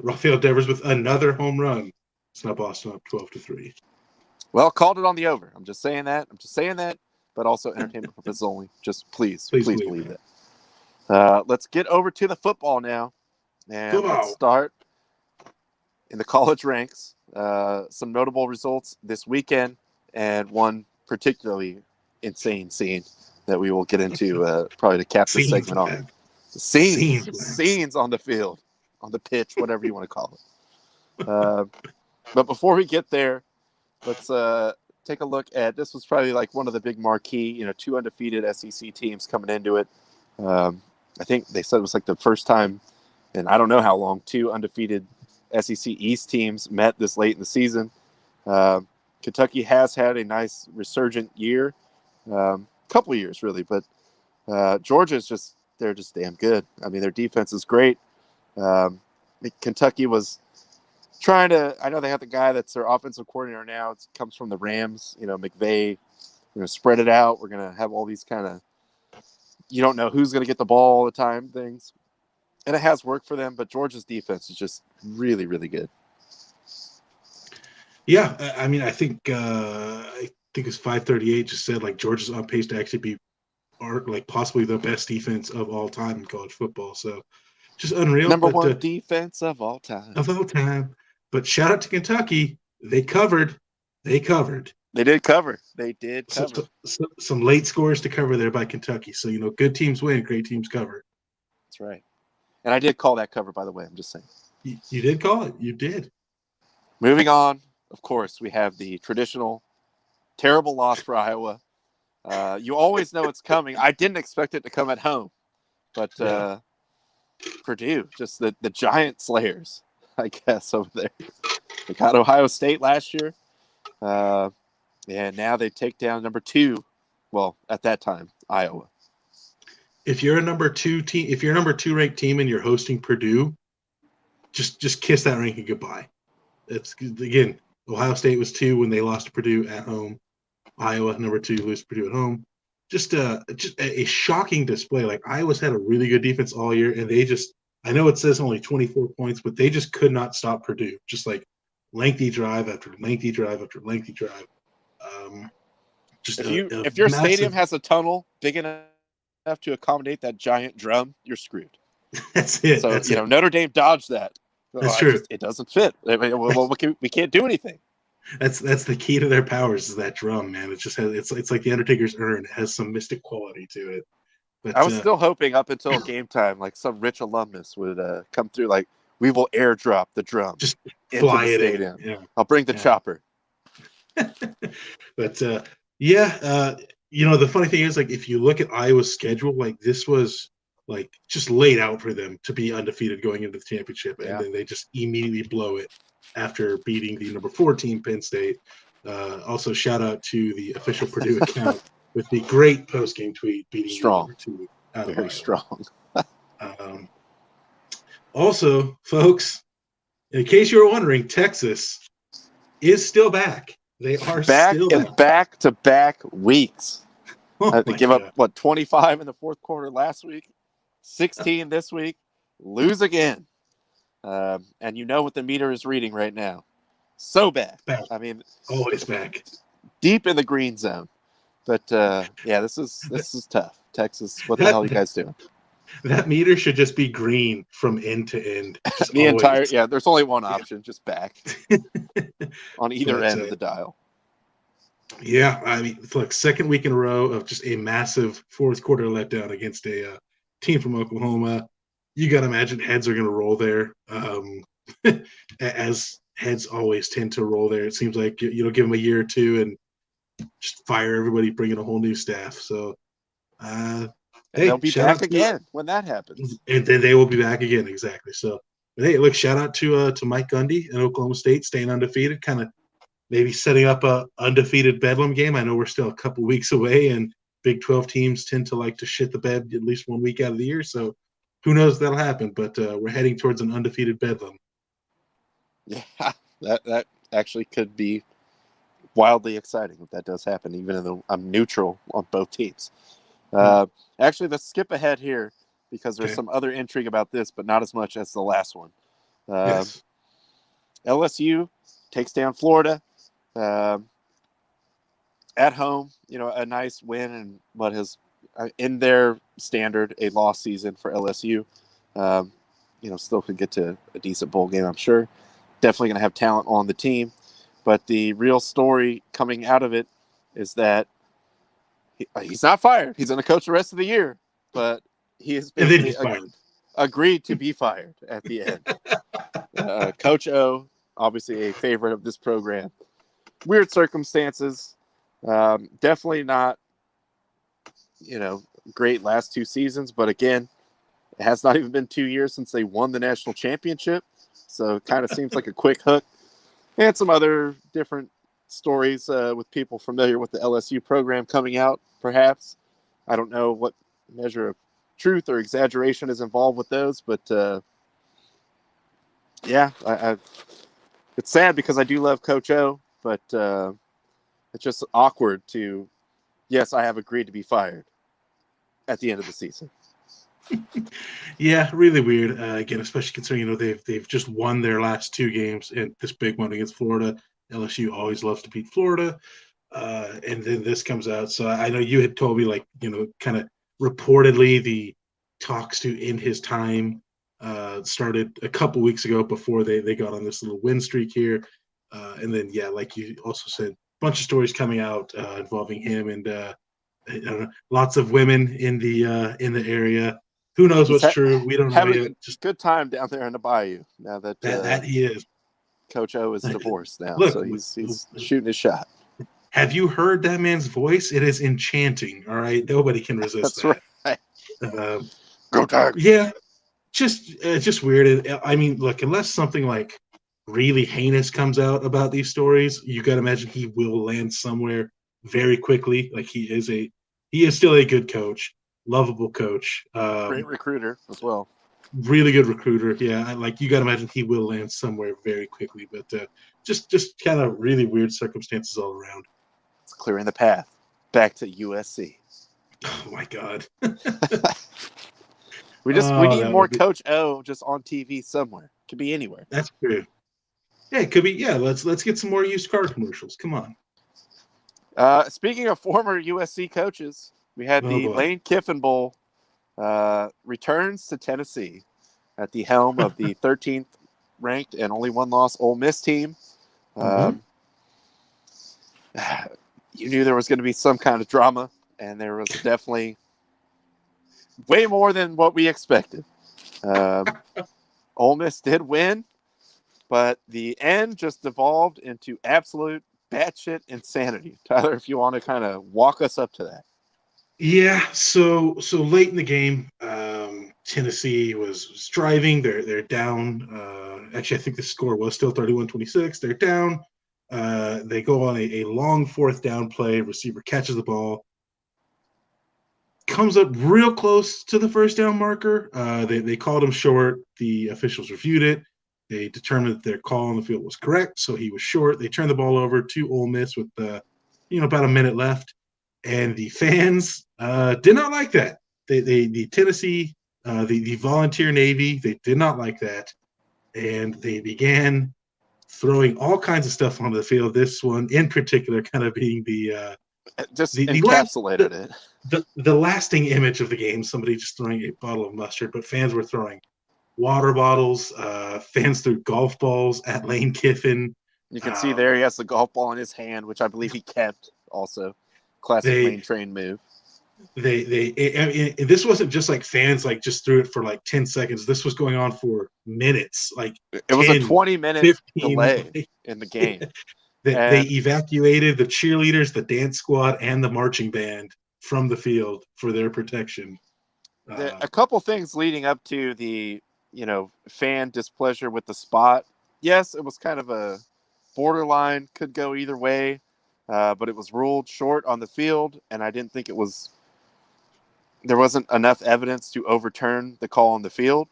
S1: Rafael Devers with another home run. It's not Boston up 12-3.
S2: Well, called it on the over. I'm just saying that. But also entertainment purposes only. Just please believe that. Let's get over to the football now. And let's start in the college ranks. Some notable results this weekend and one particularly insane scene that we will get into probably to cap this segment off. Scenes on the field, on the pitch, whatever you want to call it. But before we get there, let's take a look at, this was probably like one of the big marquee, 2 undefeated SEC teams coming into it. I think they said it was like the first time, and I don't know how long, 2 undefeated SEC East teams met this late in the season. Kentucky has had a nice resurgent year, couple of years really, but Georgia's they're just damn good. I mean, their defense is great. Kentucky was trying to, I know they have the guy that's their offensive coordinator now. It comes from the Rams, McVay. We're going to spread it out. We're going to have all these kind of, you don't know who's going to get the ball all the time things. And it has worked for them, but Georgia's defense is just really, really good.
S1: Yeah, I mean, I think it's 538 just said like Georgia's on pace to actually be possibly the best defense of all time in college football. So just unreal.
S2: Number one defense of all time.
S1: But shout out to Kentucky. They covered.
S2: They did cover.
S1: Some late scores to cover there by Kentucky. So, good teams win, great teams cover.
S2: That's right. And I did call that cover, by the way. I'm just saying.
S1: You did call it. You did.
S2: Moving on, of course, we have the traditional terrible loss for Iowa. You always know it's coming. I didn't expect it to come at home. But Purdue, just the giant slayers, I guess, over there. They got Ohio State last year. And now they take down number 2. Well, at that time, Iowa.
S1: If you're a number 2 team, if you're a number 2 ranked team and you're hosting Purdue, just kiss that ranking goodbye. It's again, Ohio State was 2 when they lost to Purdue at home. Iowa number 2 lose to Purdue at home. Just a shocking display. Like Iowa's had a really good defense all year, and I know it says only 24 points, but they just could not stop Purdue. Just like lengthy drive after lengthy drive after lengthy drive.
S2: If your stadium has a tunnel big enough enough to accommodate that giant drum, you're screwed.
S1: That's it.
S2: So,
S1: That's
S2: you know, Notre Dame dodged that.
S1: That's true.
S2: It doesn't fit. I mean, we can't do anything.
S1: That's the key to their powers is that drum, man. It just has it's like the Undertaker's urn. It has some mystic quality to it. But
S2: I was still hoping up until game time, like some rich alumnus would come through, like, we will airdrop the drum
S1: just
S2: into
S1: fly
S2: the
S1: it
S2: stadium.
S1: in. Yeah.
S2: I'll bring the chopper.
S1: But you know, the funny thing is, like, if you look at Iowa's schedule, like, this was like just laid out for them to be undefeated going into the championship, and then they just immediately blow it after beating the number 4 team, Penn State. Also, shout out to the official Purdue account with the great post-game tweet beating
S2: Strong.
S1: number 2 out of
S2: Very
S1: Iowa.
S2: strong.
S1: Also, folks, in case you were wondering, Texas is still back. They are
S2: Back
S1: still
S2: in back-to-back weeks.
S1: Oh
S2: They
S1: my
S2: give
S1: God.
S2: up, what, 25 in the fourth quarter last week, 16 this week, lose again. And you know what the meter is reading right now. So back. I mean,
S1: always back.
S2: Deep in the green zone. But, yeah, this is tough. Texas, what the hell are you guys doing?
S1: That meter should just be green from end to end. Just
S2: The
S1: always.
S2: entire, yeah, there's only one option, just back on either end of the dial.
S1: Yeah, I mean, it's like second week in a row of just a massive fourth quarter letdown against a team from Oklahoma. You got to imagine heads are going to roll there, as heads always tend to roll there. It seems like, you know, give them a year or two and just fire everybody, bring in a whole new staff. So,
S2: and they'll be back again when that happens.
S1: And then they will be back again, exactly. So, but hey, look, shout out to Mike Gundy and Oklahoma State staying undefeated, kind of maybe setting up a undefeated Bedlam game. I know we're still a couple weeks away, and Big 12 teams tend to like to shit the bed at least 1 week out of the year. So who knows if that'll happen, but we're heading towards an undefeated Bedlam.
S2: Yeah, that actually could be wildly exciting if that does happen, even though I'm neutral on both teams. Actually, let's skip ahead here because there's some other intrigue about this, but not as much as the last one.
S1: Yes.
S2: LSU takes down Florida at home. You know, a nice win and what has, in their standard, a lost season for LSU. You know, still could get to a decent bowl game, I'm sure. Definitely going to have talent on the team. But the real story coming out of it is that he's not fired. He's going to coach the rest of the year. But he has basically agreed to be fired at the end. Coach O, obviously a favorite of this program. Weird circumstances. Definitely not, you know, great last 2 seasons. But again, it has not even been 2 years since they won the national championship. So it kind of seems like a quick hook. And some other different stories with people familiar with the LSU program coming out, perhaps. I don't know what measure of truth or exaggeration is involved with those, but yeah, it's sad because I do love Coach O, but it's just awkward to, yes, I have agreed to be fired at the end of the season.
S1: Yeah, really weird. Again, especially considering, you know, they've just won their last 2 games and this big one against Florida. LSU always loves to beat Florida, and then this comes out. So I know you had told me, like, you know, kind of reportedly the talks to end his time started a couple weeks ago before they got on this little win streak here, and then like you also said, a bunch of stories coming out involving him and lots of women in the area. Who knows what's true? We don't know yet.
S2: Just good time down there in the bayou now that
S1: he is.
S2: Coach O is divorced now,
S1: Look,
S2: so he's shooting his shot.
S1: Have you heard that man's voice? It is enchanting. All right, nobody can resist that.
S2: Right. Go Tag.
S1: Yeah, just weird. I mean, look, unless something like really heinous comes out about these stories, you got to imagine he will land somewhere very quickly. Like he is still a good coach. Lovable coach.
S2: Great recruiter as well.
S1: Really good recruiter. Yeah, like you got to imagine he will land somewhere very quickly. But just kind of really weird circumstances all around.
S2: It's clearing the path back to USC.
S1: Oh my God.
S2: we need more Coach O just on TV somewhere. Could be anywhere.
S1: That's true. Yeah, it could be. Yeah, let's get some more used car commercials. Come on.
S2: Speaking of former USC coaches. We had the Lane Kiffin Bowl returns to Tennessee at the helm of the 13th ranked and only one loss Ole Miss team. You knew there was going to be some kind of drama, and there was definitely way more than what we expected. Ole Miss did win, but the end just devolved into absolute batshit insanity. Tyler, if you want to kind of walk us up to that.
S1: Yeah, so late in the game, Tennessee was driving. They're down. Actually, I think the score was still 31-26. They're down. They go on a long fourth down play. Receiver catches the ball, comes up real close to the first down marker. They called him short. The officials reviewed it. They determined that their call on the field was correct, so he was short. They turned the ball over to Ole Miss with about a minute left. And the fans did not like that. The Tennessee, the volunteer Navy, they did not like that. And they began throwing all kinds of stuff onto the field. This one in particular kind of being
S2: just
S1: the
S2: encapsulated it.
S1: The lasting image of the game, somebody just throwing a bottle of mustard, but fans were throwing water bottles. Fans threw golf balls at Lane Kiffin.
S2: You can see there he has the golf ball in his hand, which I believe he kept also. Classic Lane Train move.
S1: This wasn't just like fans like just threw it for like 10 seconds. This was going on for minutes. Like
S2: it was a 20-minute delay in the game.
S1: They evacuated the cheerleaders, the dance squad, and the marching band from the field for their protection.
S2: A couple things leading up to the fan displeasure with the spot. Yes, it was kind of a borderline, could go either way. But it was ruled short on the field, and I didn't think there wasn't enough evidence to overturn the call on the field.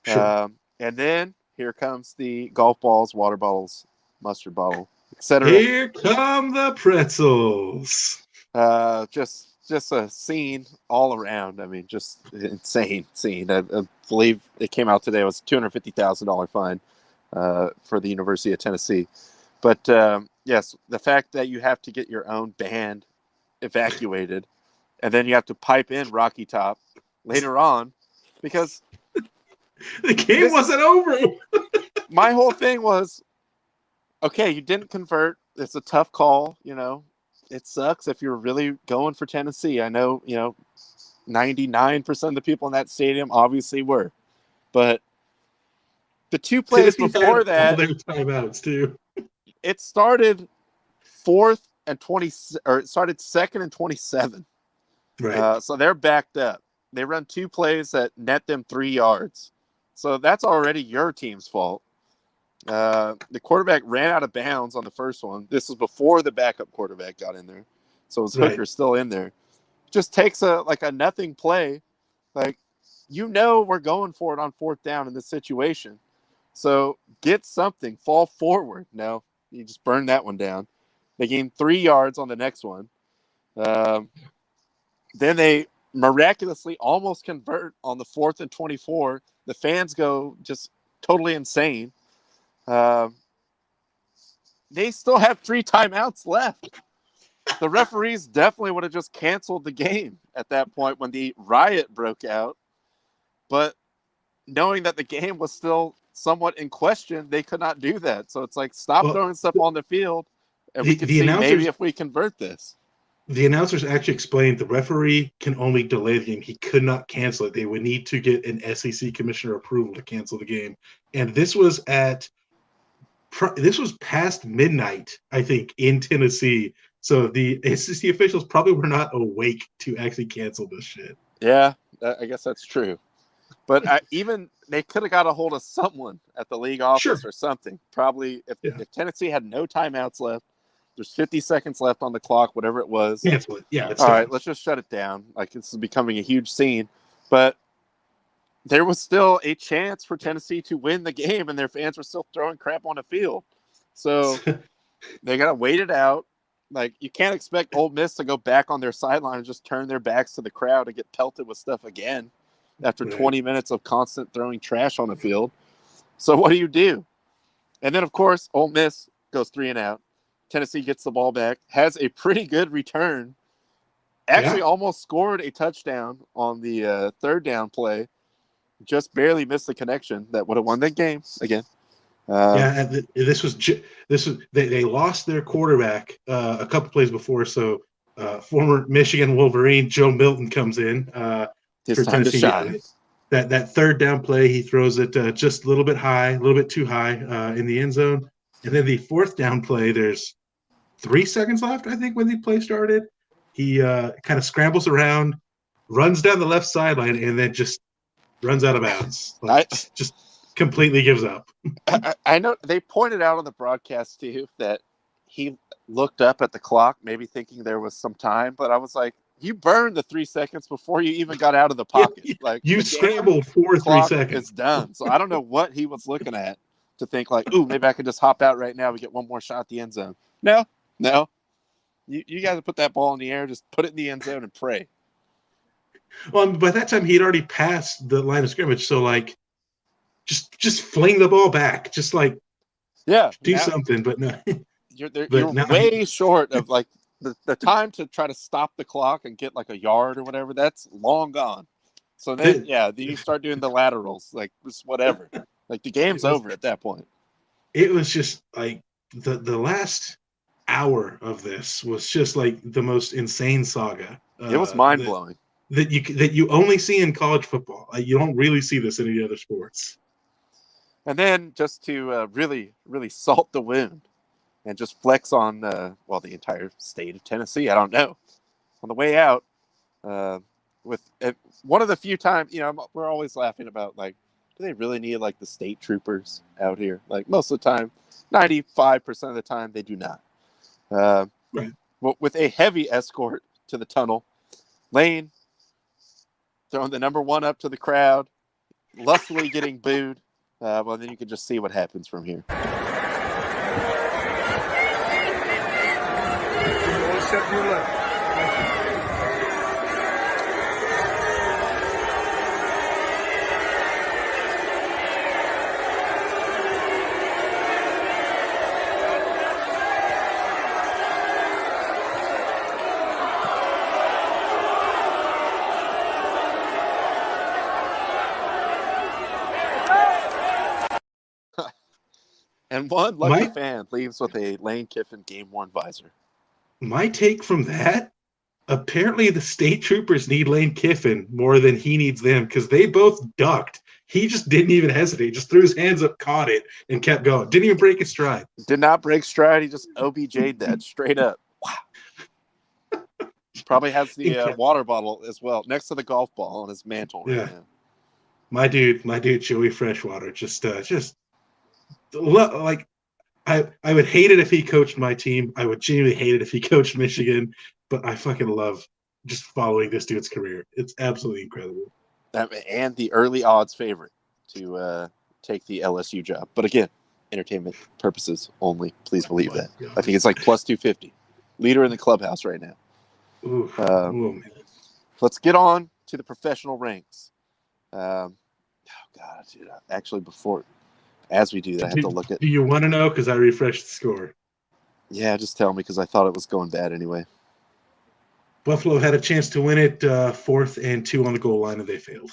S1: Sure.
S2: And then here comes the golf balls, water bottles, mustard bottle, etc.
S1: Here come the pretzels.
S2: Just a scene all around. I mean, just insane scene. I believe it came out today. It was a $250,000 fine for the University of Tennessee. But yes, the fact that you have to get your own band evacuated, and then you have to pipe in Rocky Top later on, because
S1: the game wasn't over.
S2: My whole thing was, okay, you didn't convert. It's a tough call. It sucks if you're really going for Tennessee. I know, 99% of the people in that stadium obviously were, but the two plays before that,
S1: their timeouts too.
S2: It started 4th and 20, or it started 2nd and 27.
S1: Right.
S2: So they're backed up. They run 2 plays that net them 3 yards. So that's already your team's fault. The quarterback ran out of bounds on the first one. This was before the backup quarterback got in there. So his Hooker still in there. Just takes a nothing play. We're going for it on 4th down in this situation. So get something, fall forward. No, you just burn that one down. They gained 3 yards on the next one. Then they miraculously almost convert on the 4th and 24. The fans go just totally insane. They still have 3 timeouts left. The referees definitely would have just canceled the game at that point when the riot broke out. But knowing that the game was still somewhat in question, they could not do that. So it's like, stop throwing stuff on the field, and we can see maybe if we convert this.
S1: The announcers actually explained the referee can only delay the game. He could not cancel it. They would need to get an SEC commissioner approval to cancel the game. And this was past midnight, I think, in Tennessee. So the SEC officials probably were not awake to actually cancel this shit.
S2: Yeah, I guess that's true. But even they could have got a hold of someone at the league office or something. Probably if Tennessee had no timeouts left, there's 50 seconds left on the clock, whatever it was.
S1: Cancel it. Yeah.
S2: All right, let's just shut it down. This is becoming a huge scene. But there was still a chance for Tennessee to win the game, and their fans were still throwing crap on the field. So they got to wait it out. You can't expect Ole Miss to go back on their sideline and just turn their backs to the crowd and get pelted with stuff again after 20 minutes of constant throwing trash on the field. So what do? And then, of course, Ole Miss goes 3 and out. Tennessee gets the ball back, has a pretty good return, Actually almost scored a touchdown on the third down play. Just barely missed the connection that would have won that game again.
S1: And this was they lost their quarterback a couple plays before, so former Michigan Wolverine Joe Milton comes in
S2: His
S1: for
S2: time to
S1: Tennessee.
S2: shine.
S1: That third down play, he throws it just a little bit high, a little bit too high in the end zone, and then the fourth down play, there's 3 seconds left, I think, when the play started. He kind of scrambles around, runs down the left sideline, and then just runs out of bounds. Just completely gives up.
S2: I know they pointed out on the broadcast too that he looked up at the clock, maybe thinking there was some time, but I was like, you burned the 3 seconds before you even got out of the pocket.
S1: Yeah,
S2: like
S1: you scrambled for 3 seconds.
S2: It's done. So I don't know what he was looking at to think like, ooh, maybe I could just hop out right now. We get one more shot at the end zone. No. You got to put that ball in the air, just put it in the end zone and pray.
S1: Well, by that time he had already passed the line of scrimmage, so like, just fling the ball back, just like, do something. But no,
S2: you're way short of like the time to try to stop the clock and get like a yard or whatever. That's long gone. So then then you start doing the laterals, like just whatever. Like the game's over at that point.
S1: It was just like the last hour of this was just like the most insane saga.
S2: It was mind blowing.
S1: That you only see in college football. You don't really see this in any other sports.
S2: And then just to really, really salt the wound and just flex on, the entire state of Tennessee, I don't know. On the way out, with one of the few times, we're always laughing about, like, do they really need, like, the state troopers out here? Like, most of the time, 95% of the time, they do not.
S1: Right.
S2: With a heavy escort to the tunnel, Lane throwing the number 1 up to the crowd, lustily getting booed. Then you can just see what happens from here.
S4: One step to your left.
S2: And one lucky fan leaves with a Lane Kiffin game-worn visor.
S1: My take from that, apparently the state troopers need Lane Kiffin more than he needs them because they both ducked. He just didn't even hesitate. Just threw his hands up, caught it, and kept going. Didn't even break his stride.
S2: Did not break stride. He just OBJ'd that straight up. Wow. Probably has the water bottle as well next to the golf ball on his mantle right now.
S1: My dude, Joey Freshwater, just like, I would hate it if he coached my team. I would genuinely hate it if he coached Michigan, but I fucking love just following this dude's career. It's absolutely incredible.
S2: And the early odds favorite to take the LSU job. But again, entertainment purposes only. Please believe that. I think it's like plus 250. Leader in the clubhouse right now.
S1: Man.
S2: Let's get on to the professional ranks. Dude, actually, as we do that, I have to look at.
S1: Do you want to know? Because I refreshed the score.
S2: Yeah, just tell me because I thought it was going bad anyway.
S1: Buffalo had a chance to win it, 4th and 2 on the goal line, and they failed.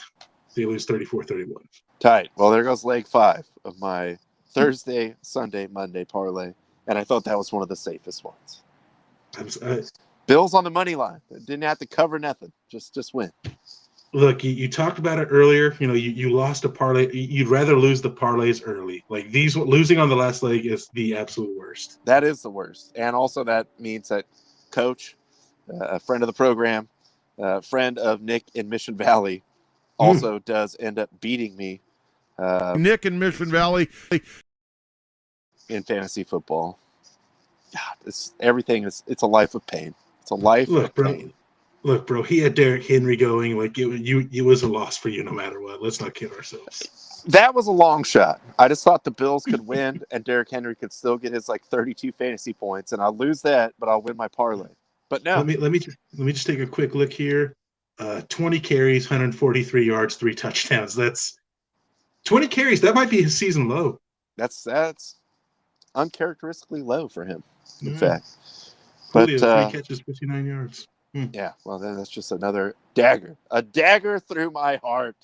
S1: They lose 34-31.
S2: Tight. Well, there goes leg 5 of my Thursday, Sunday, Monday parlay, and I thought that was one of the safest ones. Bills on the money line. Didn't have to cover nothing. Just win.
S1: Look, you talked about it earlier. You lost a parlay. You'd rather lose the parlays early. Like these, losing on the last leg is the absolute worst.
S2: That is the worst. And also that means that Coach, a friend of the program, friend of Nick in Mission Valley, also does end up beating me.
S4: Nick in Mission Valley.
S2: In fantasy football. God, it's a life of pain. It's a life of pain.
S1: Look, bro, he had Derrick Henry going. Like, it was a loss for you no matter what. Let's not kid ourselves.
S2: That was a long shot. I just thought the Bills could win and Derrick Henry could still get his, 32 fantasy points, and I'll lose that, but I'll win my parlay. But no.
S1: Let me just take a quick look here. 20 carries, 143 yards, 3 touchdowns. That's 20 carries. That might be his season low.
S2: That's uncharacteristically low for him, in fact.
S1: Julio,
S2: But
S1: 3 catches, 59 yards.
S2: Yeah, well, then that's just another dagger. A dagger through my heart.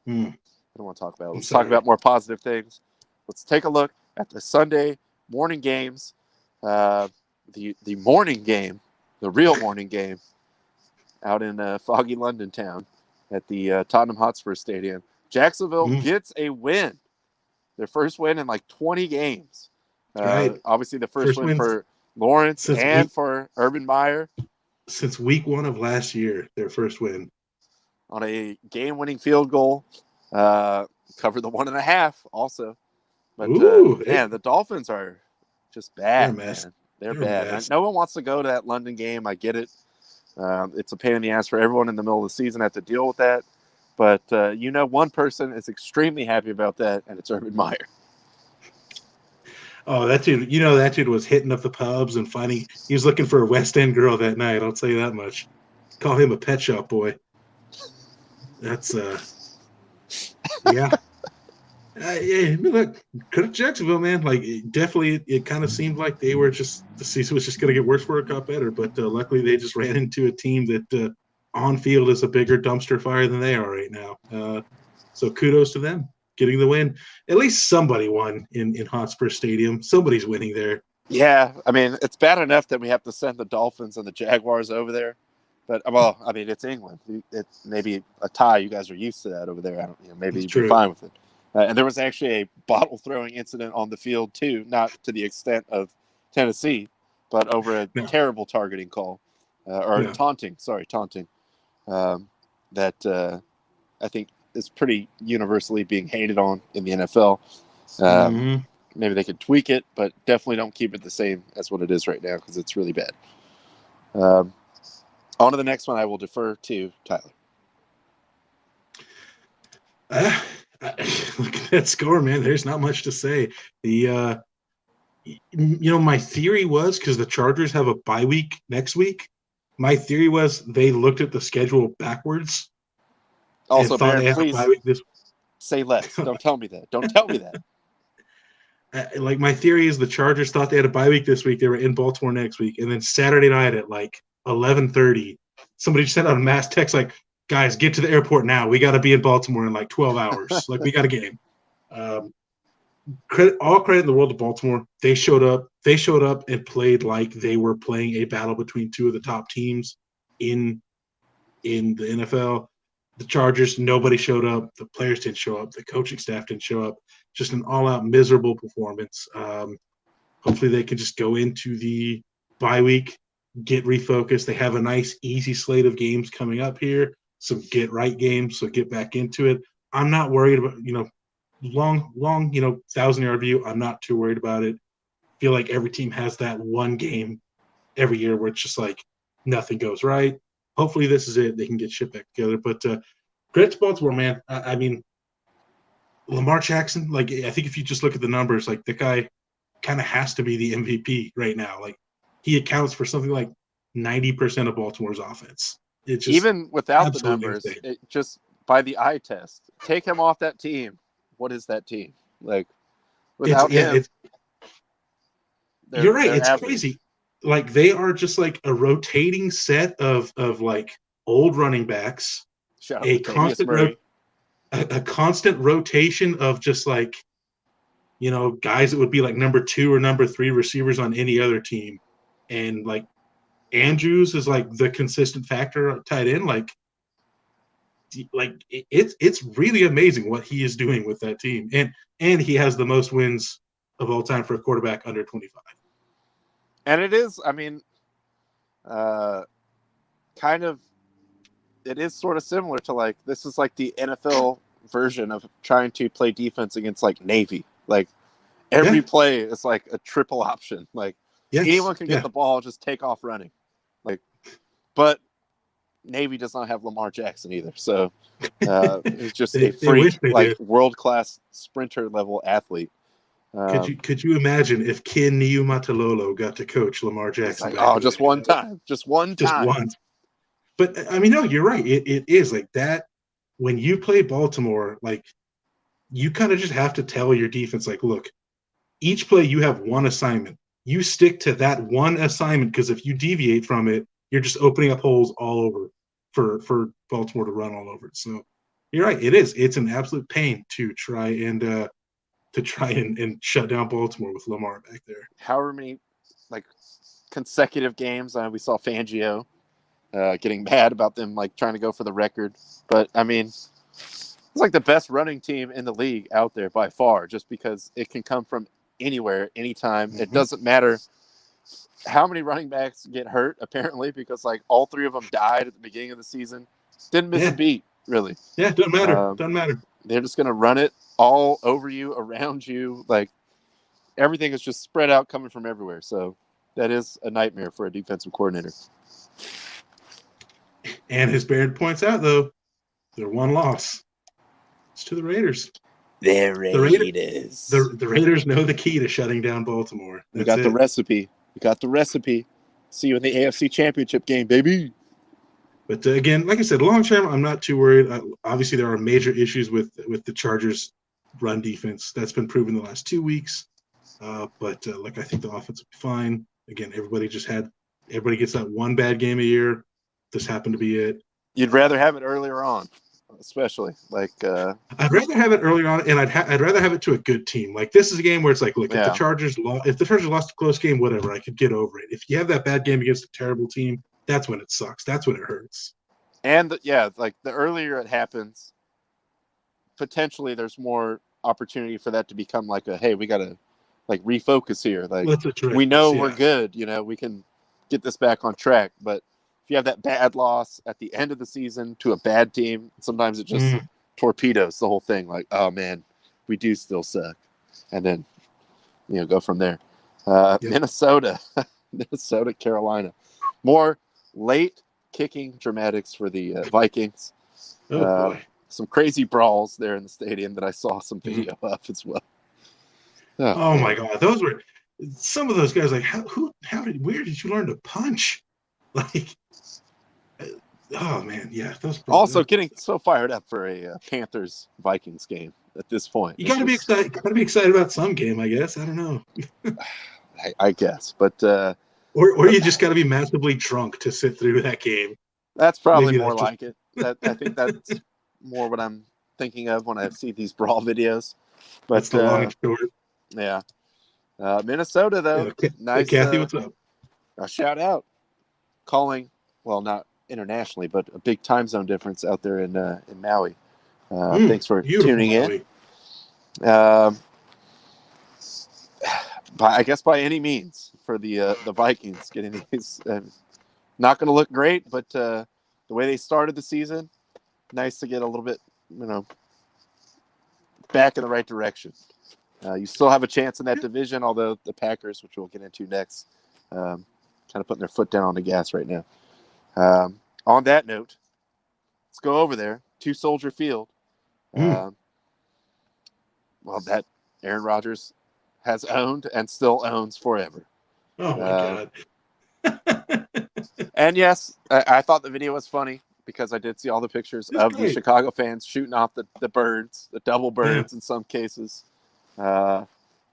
S1: Hmm.
S2: I don't want to talk about it.
S1: I'm
S2: Let's talk
S1: sorry.
S2: about more positive things. Let's take a look at the Sunday morning games. The morning game, the real morning game, out in foggy London town at the Tottenham Hotspur Stadium. Jacksonville gets a win. Their first win in like 20 games.
S1: Right.
S2: Obviously, the first win
S1: win
S2: for Lawrence and for Urban Meyer.
S1: Since week 1 of last year, their first win.
S2: On a game-winning field goal. Covered the 1.5 also. But, man, the Dolphins are just bad.
S1: They're a mess.
S2: Man. They're bad. No one wants to go to that London game. I get it. It's a pain in the ass for everyone in the middle of the season to have to deal with that. But, one person is extremely happy about that, and it's Urban Meyer.
S1: Oh, that dude! That dude was hitting up the pubs and finding. He was looking for a West End girl that night. I'll tell you that much. Call him a pet shop boy. That's yeah. Look, credit Jacksonville, man. Like, it kind of seemed like the season was just going to get worse before it got better. But luckily, they just ran into a team that on field is a bigger dumpster fire than they are right now. So kudos to them getting the win. At least somebody won in Hotspur Stadium. Somebody's winning there.
S2: Yeah, I mean, it's bad enough that we have to send the Dolphins and the Jaguars over there. But, well, I mean, it's England. It's maybe a tie. You guys are used to that over there. Maybe you'd be fine with it. And there was actually a bottle-throwing incident on the field, too, not to the extent of Tennessee, but over a terrible targeting call. Taunting. That I think is pretty universally being hated on in the NFL. Maybe they could tweak it, but definitely don't keep it the same as what it is right now because it's really bad. On to the next one, I will defer to Tyler.
S1: Look at that score, man. There's not much to say. My theory was, because the Chargers have a bye week next week, my theory was they looked at the schedule backwards.
S2: Also, Baron, please say less. Don't tell me that. Don't tell me that.
S1: Like, my theory is the Chargers thought they had a bye week this week. They were in Baltimore next week. And then Saturday night at like 11:30, somebody sent out a mass text like, guys, get to the airport now. We got to be in Baltimore in like 12 hours. Like, we got a game. All credit in the world to Baltimore. They showed up. They showed up and played like they were playing a battle between two of the top teams in the NFL. The Chargers, nobody showed up. The players didn't show up. The coaching staff didn't show up. Just an all-out miserable performance. Hopefully they can just go into the bye week, get refocused. They have a nice, easy slate of games coming up here. Some get-right games, so get back into it. I'm not worried about, long, 1,000-yard view. I'm not too worried about it. I feel like every team has that one game every year where it's just like nothing goes right. Hopefully this is it. They can get shit back together. But credit to Baltimore, man. I mean, Lamar Jackson, like, I think if you just look at the numbers, like, the guy kind of has to be the MVP right now. Like, he accounts for something like 90% of Baltimore's offense. It's just
S2: even without the numbers, just by the eye test, take him off that team. What is that team? Like, without him,
S1: you're right. It's average. Crazy. Like, they are just like a rotating set of like old running backs, a constant rotation of just like, guys that would be like number 2 or number 3 receivers on any other team. And like Andrews is like the consistent factor tight end. Like it's really amazing what he is doing with that team. And he has the most wins of all time for a quarterback under 25.
S2: And it is, I mean, it is sort of similar to like, this is like the NFL version of trying to play defense against like Navy. Like every play is like a triple option. Like anyone can get the ball, just take off running. Like, but Navy does not have Lamar Jackson either. So he's just a freak, like world-class sprinter level athlete.
S1: Could you imagine if Ken Niumatalolo got to coach Lamar Jackson?
S2: Like, just one time. Just one.
S1: But I mean, no, you're right. It is like that. When you play Baltimore, like, you kind of just have to tell your defense, like, look, each play you have one assignment. You stick to that one assignment, because if you deviate from it, you're just opening up holes all over for Baltimore to run all over it. So you're right. It is. It's an absolute pain to try and shut down Baltimore with Lamar back there.
S2: However many like consecutive games we saw Fangio getting mad about them like trying to go for the record, but I mean, it's like the best running team in the league out there by far, just because it can come from anywhere, anytime. It doesn't matter how many running backs get hurt, apparently, because like all three of them died at the beginning of the season. Didn't miss a beat, really.
S1: Yeah, doesn't matter. Doesn't matter.
S2: They're just going to run it all over you, around you. Like everything is just spread out coming from everywhere. So that is a nightmare for a defensive coordinator.
S1: And as Baird points out, though, their one loss is to the Raiders.
S2: The Raiders.
S1: The Raiders know the key to shutting down Baltimore.
S2: We got the recipe. We got the recipe. See you in the AFC Championship game, baby.
S1: But again, like I said, long term, I'm not too worried. Obviously, there are major issues with the Chargers' run defense. That's been proven the last 2 weeks. But I think the offense will be fine. Again, everybody gets that one bad game a year. This happened to be it.
S2: You'd rather have it earlier on, especially
S1: I'd rather have it earlier on, and I'd rather have it to a good team. Like this is a game where it's like, look, if the Chargers lost a close game, whatever, I could get over it. If you have that bad game against a terrible team, that's when it sucks. That's when it hurts.
S2: And the earlier it happens, potentially there's more opportunity for that to become like hey, we gotta refocus here. Like we know we're good, we can get this back on track. But if you have that bad loss at the end of the season to a bad team, sometimes it just torpedoes the whole thing. Like, oh man, we do still suck, and then go from there. Minnesota, Carolina, more late kicking dramatics for the Vikings.
S1: Oh boy.
S2: Some crazy brawls there in the stadium that I saw some video of as well.
S1: Oh my God, those were some of those guys. Like, where did you learn to punch? Like, oh man, yeah.
S2: Also, getting so fired up for a Panthers Vikings game at this point.
S1: You got to be excited. Got to be excited about some game, I guess. I don't know.
S2: I guess, but
S1: or you just got to be massively drunk to sit through that game.
S2: That's probably more like it. I think that's more what I'm thinking of when I see these brawl videos. But
S1: that's the long and short.
S2: Yeah. Minnesota, though.
S1: Yeah,
S2: nice.
S1: Hey, Kathy, what's up?
S2: A shout out. Calling, well, not internationally, but a big time zone difference out there in Maui. Thanks for tuning in. I guess by any means for the Vikings getting these. Not going to look great, but the way they started the season, nice to get a little bit, back in the right direction. You still have a chance in that division, although the Packers, which we'll get into next, kind of putting their foot down on the gas right now. On that note, let's go over there to Soldier Field. Well, that Aaron Rodgers has owned and still owns forever.
S1: Oh, my God.
S2: And yes, I thought the video was funny because I did see all the pictures of the Chicago fans shooting off the birds, the double birds in some cases. I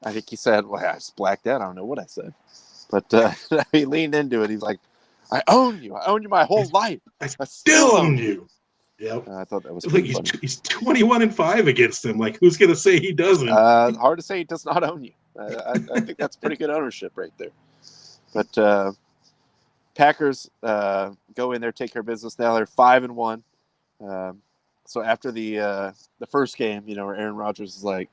S2: think he said, well, I just blacked out. I don't know what I said. But he leaned into it. He's like, I own you. I own you my whole life.
S1: I still own you. Yep.
S2: I thought that was
S1: like he's 21-5 against him. Like, who's going to say he doesn't?
S2: Hard to say he does not own you. I think that's pretty good ownership right there. But Packers go in there, take care of business. Now they're 5-1. So after the first game, where Aaron Rodgers is like,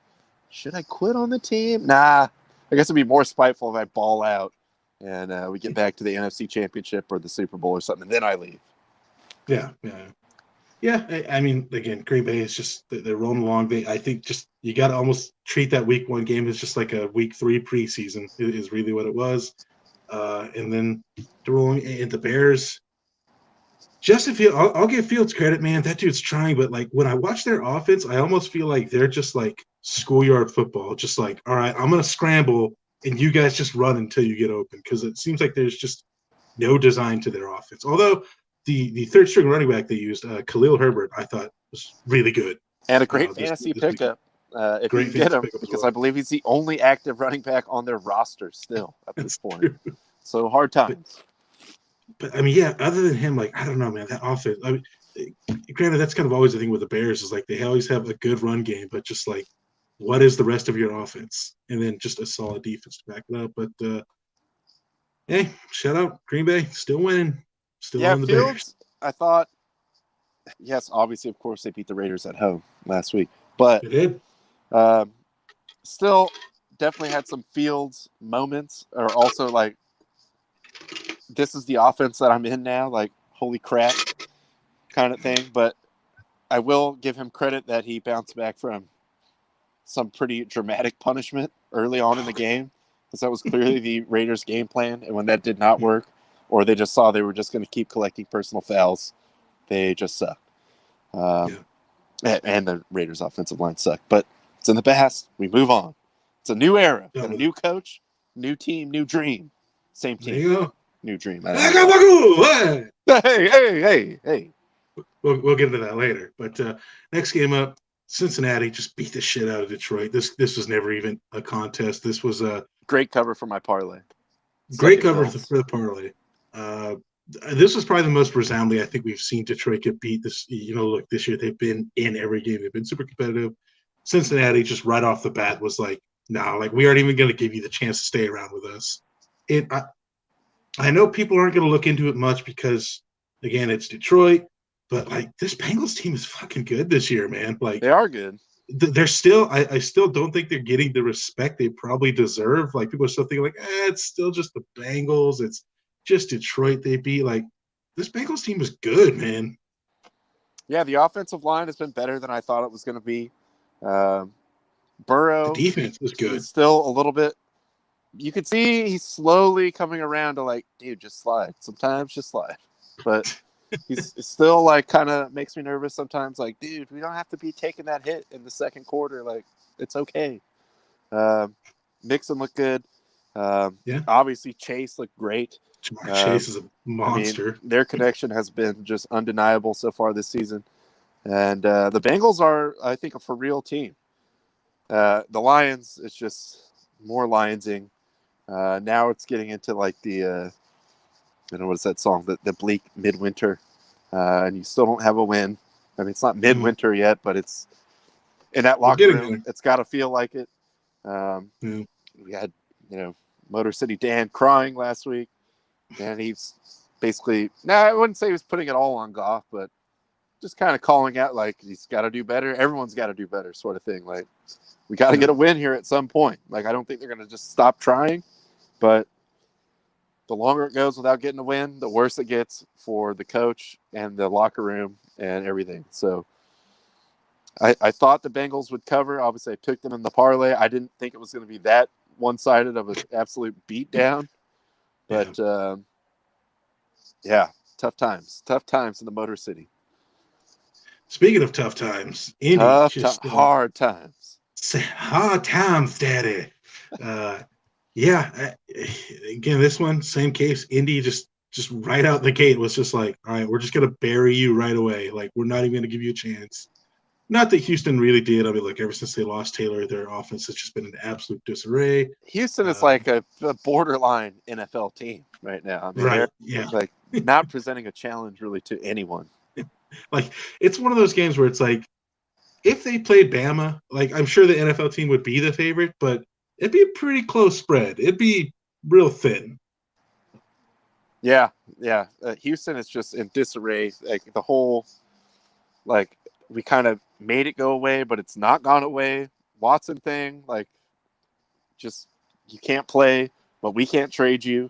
S2: should I quit on the team? Nah. I guess it'd be more spiteful if I ball out and we get back to the NFC Championship or the Super Bowl or something, and then I leave.
S1: Yeah. I mean, again, Green Bay is just they're rolling along. I think just you got to almost treat that Week 1 game as just like a Week 3 preseason. Is really what it was. And then throwing into Bears. Justin Fields, I'll give Fields credit, man. That dude's trying, but like when I watch their offense, I almost feel like they're just like schoolyard football. Just like, all right, I'm gonna scramble, and you guys just run until you get open, because it seems like there's just no design to their offense. Although the third string running back they used, Khalil Herbert, I thought was really good.
S2: And a great fantasy pickup if you get him, because I believe he's the only active running back on their roster still at this point. So hard times.
S1: But I mean, yeah. Other than him, like I don't know, man. That offense. I mean, granted, that's kind of always the thing with the Bears is like they always have a good run game, but just like, what is the rest of your offense? And then just a solid defense to back it up. But hey, shout out Green Bay, still winning, still
S2: Yeah,
S1: on the Bears.
S2: Fields, I thought, yes, obviously, of course, they beat the Raiders at home last week. But
S1: They did.
S2: still, definitely had some Fields moments, or also like, this is the offense that I'm in now, like, holy crap kind of thing. But I will give him credit that he bounced back from some pretty dramatic punishment early on in the game, because that was clearly the Raiders' game plan. And when that did not work, or they just saw they were just going to keep collecting personal fouls, they just sucked. And the Raiders' offensive line sucked. But it's in the past. We move on. It's a new era. Got a new coach, new team, new dream. Same team.
S1: There you go.
S2: New dream.
S1: Hey.
S2: Hey.
S1: We'll get into that later. But next game up, Cincinnati just beat the shit out of Detroit. This was never even a contest. This was a
S2: great cover for my parlay.
S1: Great cover for the parlay. This was probably the most resoundingly I think we've seen Detroit get beat. This, look, this year they've been in every game. They've been super competitive. Cincinnati just right off the bat was like, "No, like we aren't even going to give you the chance to stay around with us." I know people aren't going to look into it much because, again, it's Detroit. But like this Bengals team is fucking good this year, man. Like
S2: they are good.
S1: They're still. I still don't think they're getting the respect they probably deserve. Like people are still thinking like, it's still just the Bengals. It's just Detroit they beat. Like this Bengals team is good, man.
S2: Yeah, the offensive line has been better than I thought it was going to be. Burrow,
S1: the defense is good.
S2: He's still a little bit. You could see he's slowly coming around to like, dude, just slide. Sometimes just slide, but. He's still like kind of makes me nervous sometimes. Like, dude, we don't have to be taking that hit in the second quarter. Like, it's okay. Mixon looked good. Obviously, Chase looked great.
S1: Chase is a monster.
S2: I mean, their connection has been just undeniable so far this season. And the Bengals are, I think, a for real team. The Lions, it's just more Lionsing. Now it's getting into like the. I don't know what is that song? The bleak midwinter, and you still don't have a win. I mean, it's not midwinter yet, but it's in that locker room. It's got to feel like it. We had, Motor City Dan crying last week, and he's basically. I wouldn't say he was putting it all on Goff, but just kind of calling out like he's got to do better. Everyone's got to do better, sort of thing. Like we got to get a win here at some point. Like I don't think they're going to just stop trying, but. The longer it goes without getting a win, the worse it gets for the coach and the locker room and everything. So I thought the Bengals would cover. Obviously, I took them in the parlay. I didn't think it was going to be that one-sided of an absolute beatdown. But, tough times. Tough times in the Motor City.
S1: Speaking of tough times, Indy
S2: hard times.
S1: Hard times, Daddy. Again, this one, same case. Indy just right out the gate was just like, all right, we're just going to bury you right away. Like, we're not even going to give you a chance. Not that Houston really did. I mean, look, ever since they lost Taylor, their offense has just been an absolute disarray.
S2: Houston is like a borderline NFL team right now. I mean, they're like not presenting a challenge really to anyone.
S1: Like, it's one of those games where it's like, if they played Bama, like, I'm sure the NFL team would be the favorite, but it'd be a pretty close spread. It'd be real thin.
S2: Yeah. Houston is just in disarray. Like the whole, like we kind of made it go away, but it's not gone away. Watson thing, like just you can't play, but we can't trade you.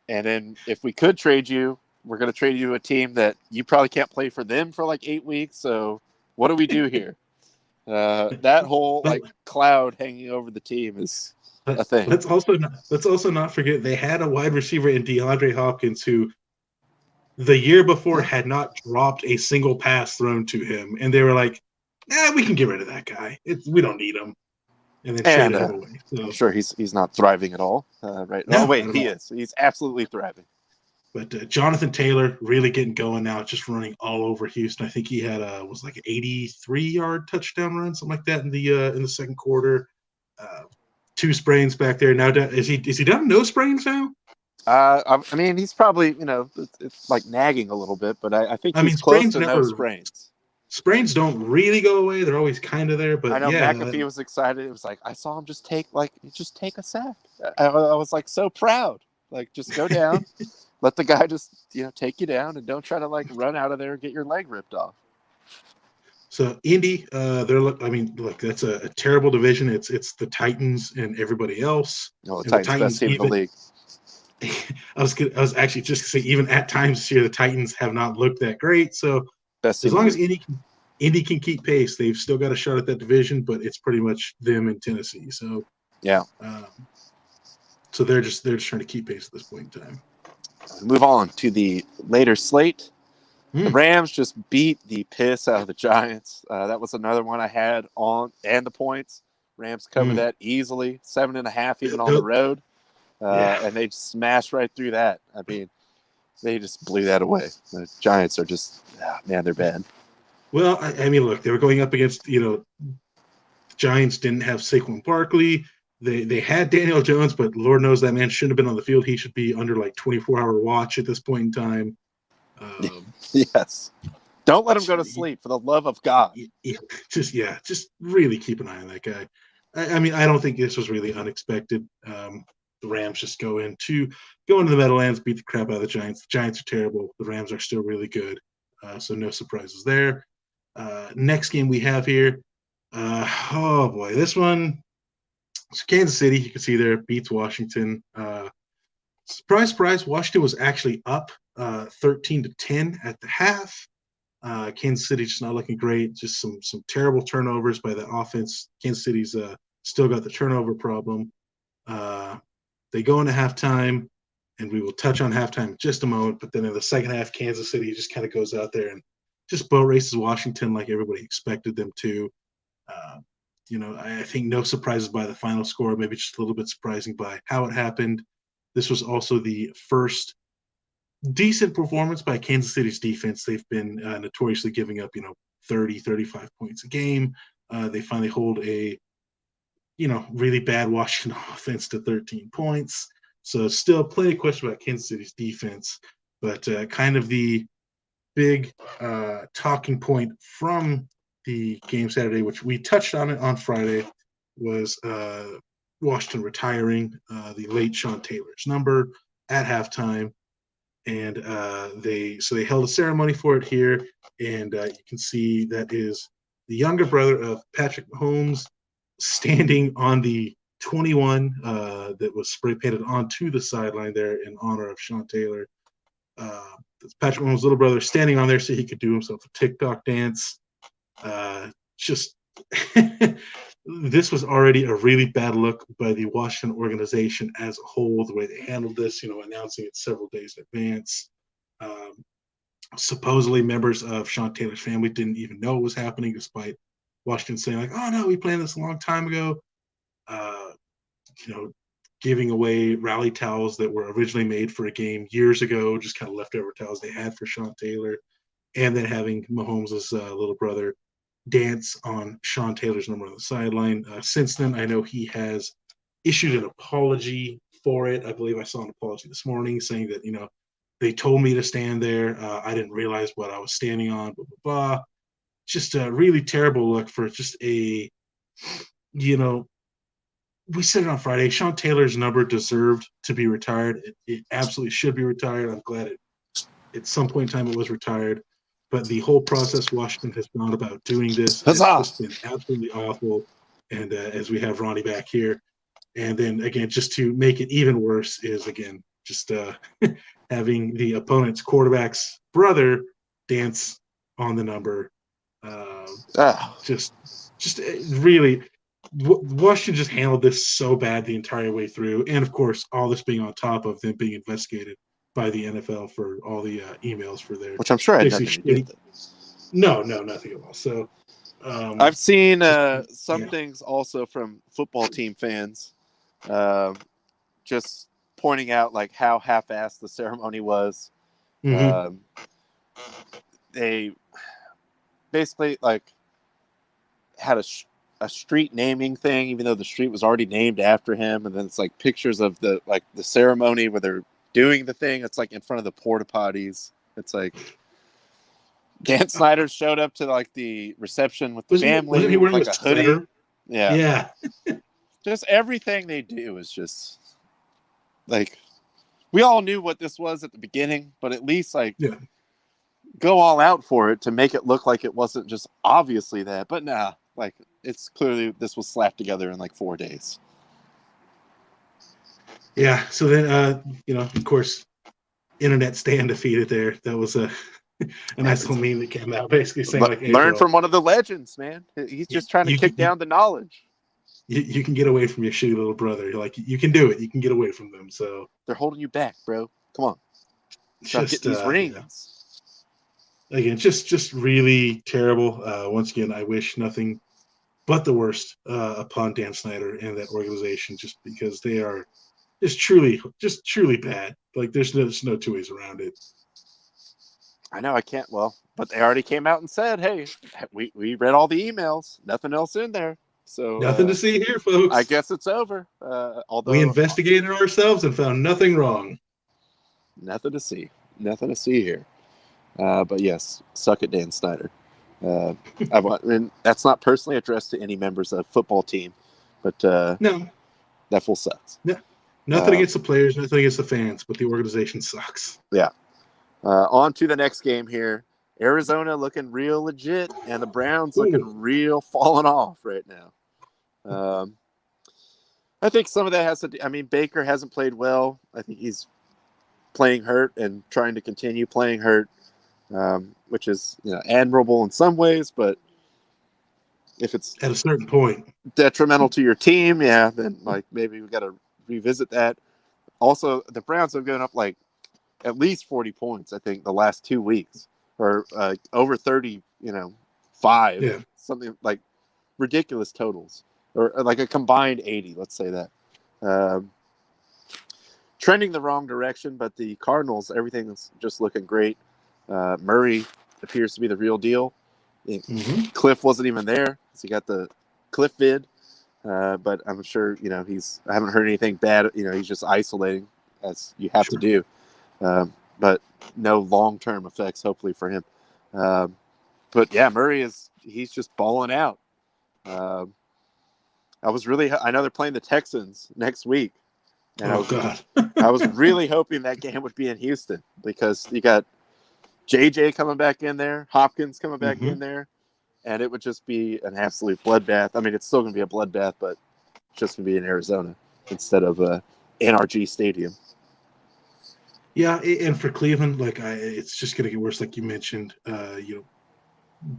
S2: And then if we could trade you, we're going to trade you to a team that you probably can't play for them for like 8 weeks. So what do we do here? That whole like cloud hanging over the team is a thing.
S1: Let's also not forget they had a wide receiver in DeAndre Hopkins who the year before had not dropped a single pass thrown to him, and they were like, we can get rid of that guy. We don't need him. And then traded him away. So.
S2: I'm sure he's not thriving at all right now. No, wait, he is. He's absolutely thriving.
S1: But Jonathan Taylor really getting going now, just running all over Houston. I think he had was like an 83-yard touchdown run, something like that in the second quarter. 2 sprains back there. Now is he done? No sprains now?
S2: I mean, he's probably, it's like nagging a little bit, but I think
S1: I
S2: he's
S1: mean,
S2: close to no sprains.
S1: sprains don't really go away. They're always kind of there,
S2: I
S1: but
S2: know
S1: yeah,
S2: McAfee was excited. It was like, I saw him just take a sack. I was like so proud. Like, just go down, let the guy just, take you down, and don't try to like run out of there and get your leg ripped off.
S1: So Indy, I mean, look, that's a terrible division. It's the Titans and everybody else.
S2: No, the
S1: And the
S2: Titans, best team in the league.
S1: I was actually just to say, even at times this year, the Titans have not looked that great. So
S2: Best
S1: as
S2: team
S1: long
S2: in
S1: as
S2: the league.
S1: Indy can keep pace, they've still got a shot at that division. But it's pretty much them and Tennessee. So
S2: Yeah.
S1: So they're just trying to keep pace at this point in time.
S2: Move on to the later slate. The Rams just beat the piss out of the Giants. That was another one I had on, and the points. Rams cover that easily, 7.5 even on the road. And they smashed right through that. I mean, they just blew that away. The Giants are just, man, they're bad.
S1: Well, I mean, look, they were going up against, the Giants didn't have Saquon Barkley. They had Daniel Jones, but Lord knows that man shouldn't have been on the field. He should be under like 24-hour watch at this point in time.
S2: Yes. Don't let him go to sleep, for the love of God.
S1: Just really keep an eye on that guy. I mean, I don't think this was really unexpected. The Rams just go into the Meadowlands, beat the crap out of the Giants. The Giants are terrible. The Rams are still really good. So no surprises there. Next game we have here. Oh boy, this one. So Kansas City, you can see there, beats Washington. Surprise, surprise, Washington was actually up 13-10 at the half. Kansas City just not looking great. Just some terrible turnovers by the offense. Kansas City's still got the turnover problem. They go into halftime, and we will touch on halftime in just a moment. But then in the second half, Kansas City just kind of goes out there and just boat races Washington like everybody expected them to. I think no surprises by the final score, maybe just a little bit surprising by how it happened. This was also the first decent performance by Kansas City's defense. They've been notoriously giving up, 30, 35 points a game. They finally hold a, really bad Washington offense to 13 points. So still plenty of question about Kansas City's defense, but kind of the big talking point from the game Saturday, which we touched on it on Friday, was Washington retiring the late Sean Taylor's number at halftime. And they held a ceremony for it here, and you can see that is the younger brother of Patrick Mahomes standing on the 21 that was spray painted onto the sideline there in honor of Sean Taylor. That's Patrick Mahomes' little brother standing on there so he could do himself a TikTok dance. This was already a really bad look by the Washington organization as a whole, the way they handled this, announcing it several days in advance. Supposedly members of Sean Taylor's family didn't even know it was happening, despite Washington saying like, oh no, we planned this a long time ago. Giving away rally towels that were originally made for a game years ago, just kind of leftover towels they had for Sean Taylor, and then having Mahomes' little brother dance on Sean Taylor's number on the sideline. Since then, I know he has issued an apology for it. I believe I saw an apology this morning saying that, they told me to stand there. I didn't realize what I was standing on, blah, blah, blah. Just a really terrible look for just a, we said it on Friday, Sean Taylor's number deserved to be retired. It absolutely should be retired. I'm glad at some point in time it was retired. But the whole process Washington has gone about doing this has just been absolutely awful. And as we have Ronnie back here, and then again, just to make it even worse is again just having the opponent's quarterback's brother dance on the number. Just really, Washington just handled this so bad the entire way through, and of course, all this being on top of them being investigated by the NFL for all the emails for their,
S2: which I'm sure had nothing to do with it.
S1: No, nothing at all. So
S2: I've seen some things also from football team fans, just pointing out like how half-assed the ceremony was.
S1: Mm-hmm.
S2: They basically like had a street naming thing, even though the street was already named after him, and then it's like pictures of the ceremony where they're doing the thing. It's like in front of the porta potties. It's like Dan Snyder showed up to like the reception with the family
S1: wasn't he
S2: with
S1: wearing
S2: like
S1: a
S2: a hoodie.
S1: sweater?
S2: Yeah.
S1: Yeah.
S2: Just everything they do is just like, we all knew what this was at the beginning, but at least like go all out for it to make it look like it wasn't just obviously that. But nah, like it's clearly this was slapped together in like 4 days.
S1: Yeah. So then, of course, internet stay undefeated there. That was a nice little meme that came out basically saying like, hey,
S2: learn
S1: bro,
S2: from one of the legends, man. He's just trying to kick down the knowledge.
S1: You can get away from your shitty little brother. You're like, you can do it. You can get away from them. So
S2: they're holding you back, bro. Come on. Stop
S1: just
S2: getting these rings.
S1: Again, just really terrible. Once again, I wish nothing but the worst upon Dan Snyder and that organization, just because they are just truly bad. Like there's no two ways around it.
S2: I know I can't. Well, but they already came out and said, hey, we read all the emails. Nothing else in there. So
S1: Nothing to see here, folks.
S2: I guess it's over. Although
S1: we investigated ourselves and found nothing wrong.
S2: Nothing to see. Nothing to see here. But yes, suck it, Dan Snyder. And that's not personally addressed to any members of the football team, but
S1: no,
S2: that fool sucks.
S1: No, nothing against the players, nothing against the fans, but the organization sucks.
S2: Yeah. On to the next game here. Arizona looking real legit, and the Browns looking real falling off right now. I think some of that has to do, I mean, Baker hasn't played well. I think he's playing hurt and trying to continue playing hurt, which is admirable in some ways, but if it's
S1: at a certain point
S2: detrimental to your team, then like maybe we got to revisit that. Also, the Browns have given up like at least 40 points, I think, the last 2 weeks, or over 35, something like ridiculous totals, or like a combined 80, let's say that. Trending the wrong direction, but the Cardinals, everything's just looking great. Murray appears to be the real deal. Cliff wasn't even there, so he got the Cliff vid, but I'm sure, I haven't heard anything bad. He's just isolating, as you have to do. But no long-term effects, hopefully, for him. But yeah, Murray he's just balling out. I know they're playing the Texans next week. And I was really hoping that game would be in Houston, because you got JJ coming back in there, Hopkins coming back in there, and it would just be an absolute bloodbath. I mean, it's still going to be a bloodbath, but it's just going to be in Arizona instead of NRG Stadium.
S1: Yeah, and for Cleveland, it's just going to get worse, like you mentioned.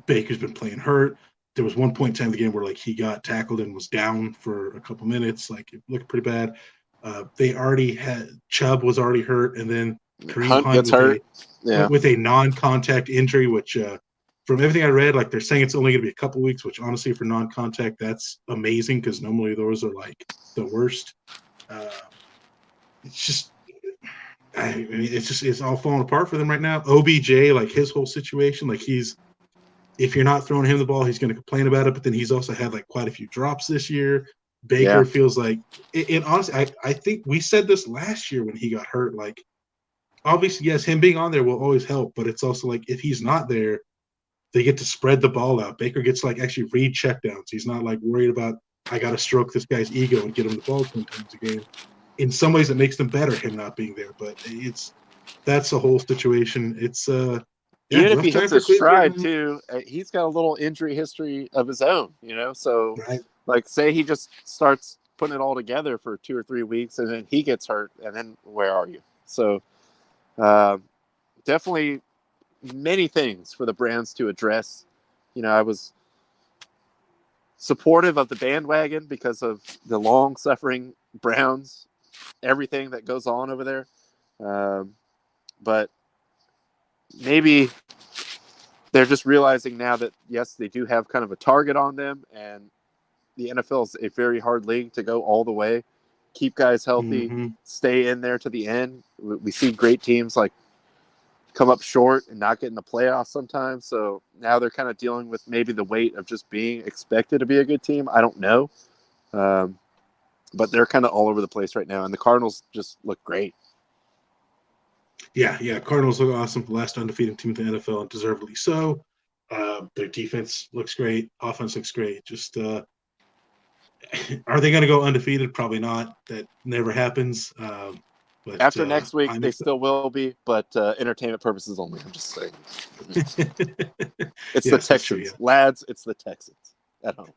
S1: Baker's been playing hurt. There was one point in time in the game where he got tackled and was down for a couple minutes. It looked pretty bad. They already had Chubb was already hurt, and then Kareem Hunt
S2: gets hurt
S1: with a non-contact injury, which from everything I read, they're saying it's only going to be a couple weeks. Which honestly, for non-contact, that's amazing, because normally those are the worst. It's just. I mean, it's all falling apart for them right now. OBJ, his whole situation, if you're not throwing him the ball, he's going to complain about it. But then he's also had quite a few drops this year. Baker feels like it. Honestly, I think we said this last year when he got hurt. Obviously, yes, him being on there will always help, but it's also if he's not there, they get to spread the ball out. Baker gets actually read checkdowns. He's not worried about, I got to stroke this guy's ego and get him the ball 10 times a game. In some ways, it makes them better, him not being there. But that's the whole situation. It's
S2: even if he hits his stride too, he's got a little injury history of his own. So say he just starts putting it all together for 2 or 3 weeks, and then he gets hurt, and then where are you? So definitely many things for the Browns to address. I was supportive of the bandwagon because of the long-suffering Browns, everything that goes on over there. But maybe they're just realizing now that, yes, they do have kind of a target on them, and the NFL is a very hard league to go all the way, keep guys healthy, stay in there to the end. We see great teams come up short and not get in the playoffs sometimes. So now they're kind of dealing with maybe the weight of just being expected to be a good team. I don't know. But they're kind of all over the place right now, and the Cardinals just look great.
S1: Yeah. Cardinals look awesome. Last undefeated team in the NFL, and deservedly so. Their defense looks great. Offense looks great. Just are they going to go undefeated? Probably not. That never happens. But
S2: After next week,
S1: I'm
S2: they still will be, but entertainment purposes only. I'm just saying. It's the
S1: yes, that's true.
S2: Texans. Lads, it's the Texans at home.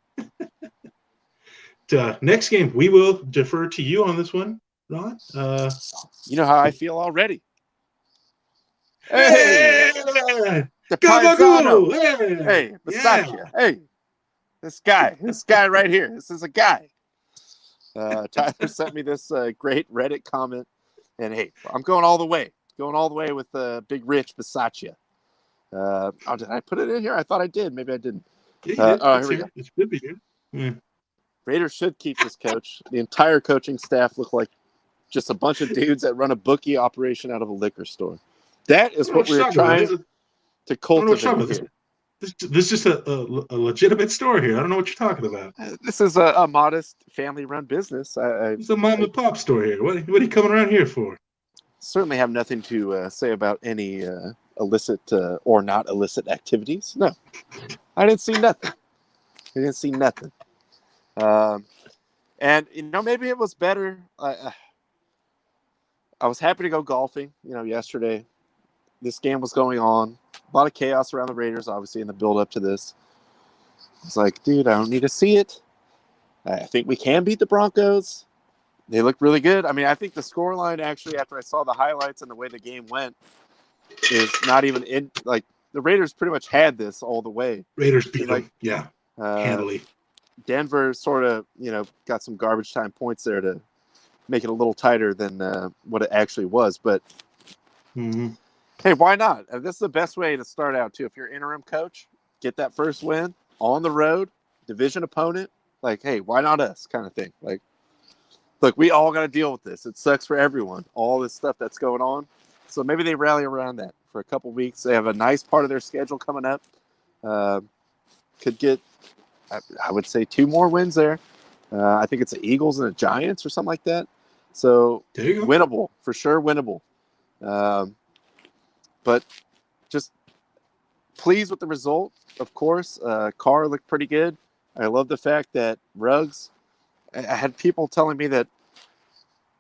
S1: Next game, we will defer to you on this one, Ron.
S2: You know how I feel already.
S1: Hey,
S2: The
S1: Gabagool!
S2: Paisano. Hey, Bisaccia. Hey, this guy right here. This is a guy. Tyler sent me this great Reddit comment, and hey, I'm going all the way. Going all the way with Big Rich Bisaccia. Did I put it in here? I thought I did. Maybe I didn't.
S1: Yeah,
S2: here we go.
S1: It should be here. Yeah.
S2: Raiders should keep this coach. The entire coaching staff look like just a bunch of dudes that run a bookie operation out of a liquor store. That is what we're trying to cultivate here.
S1: This is just a legitimate store here. I don't know what you're talking about.
S2: This is a modest family-run business.
S1: It's a mom and pop store here. What are you coming around here for?
S2: Certainly have nothing to say about any illicit or not illicit activities. No, I didn't see nothing. And maybe it was better. I was happy to go golfing. Yesterday, this game was going on. A lot of chaos around the Raiders, obviously, in the build-up to this. It's like, dude, I don't need to see it. I think we can beat the Broncos. They look really good. I mean, I think the scoreline, actually, after I saw the highlights and the way the game went, is not even in. Like, the Raiders pretty much had this all the way.
S1: Raiders beat them, handily.
S2: Denver sort of, got some garbage time points there to make it a little tighter than what it actually was. But, hey, why not? This is the best way to start out, too. If you're interim coach, get that first win on the road, division opponent. Like, hey, why not us kind of thing? Like, look, we all got to deal with this. It sucks for everyone, all this stuff that's going on. So maybe they rally around that for a couple weeks. They have a nice part of their schedule coming up. Could get, I would say, 2 more wins there. I think it's the Eagles and the Giants or something like that. So winnable, for sure winnable. But just pleased with the result, of course. Carr looked pretty good. I love the fact that Ruggs, I had people telling me that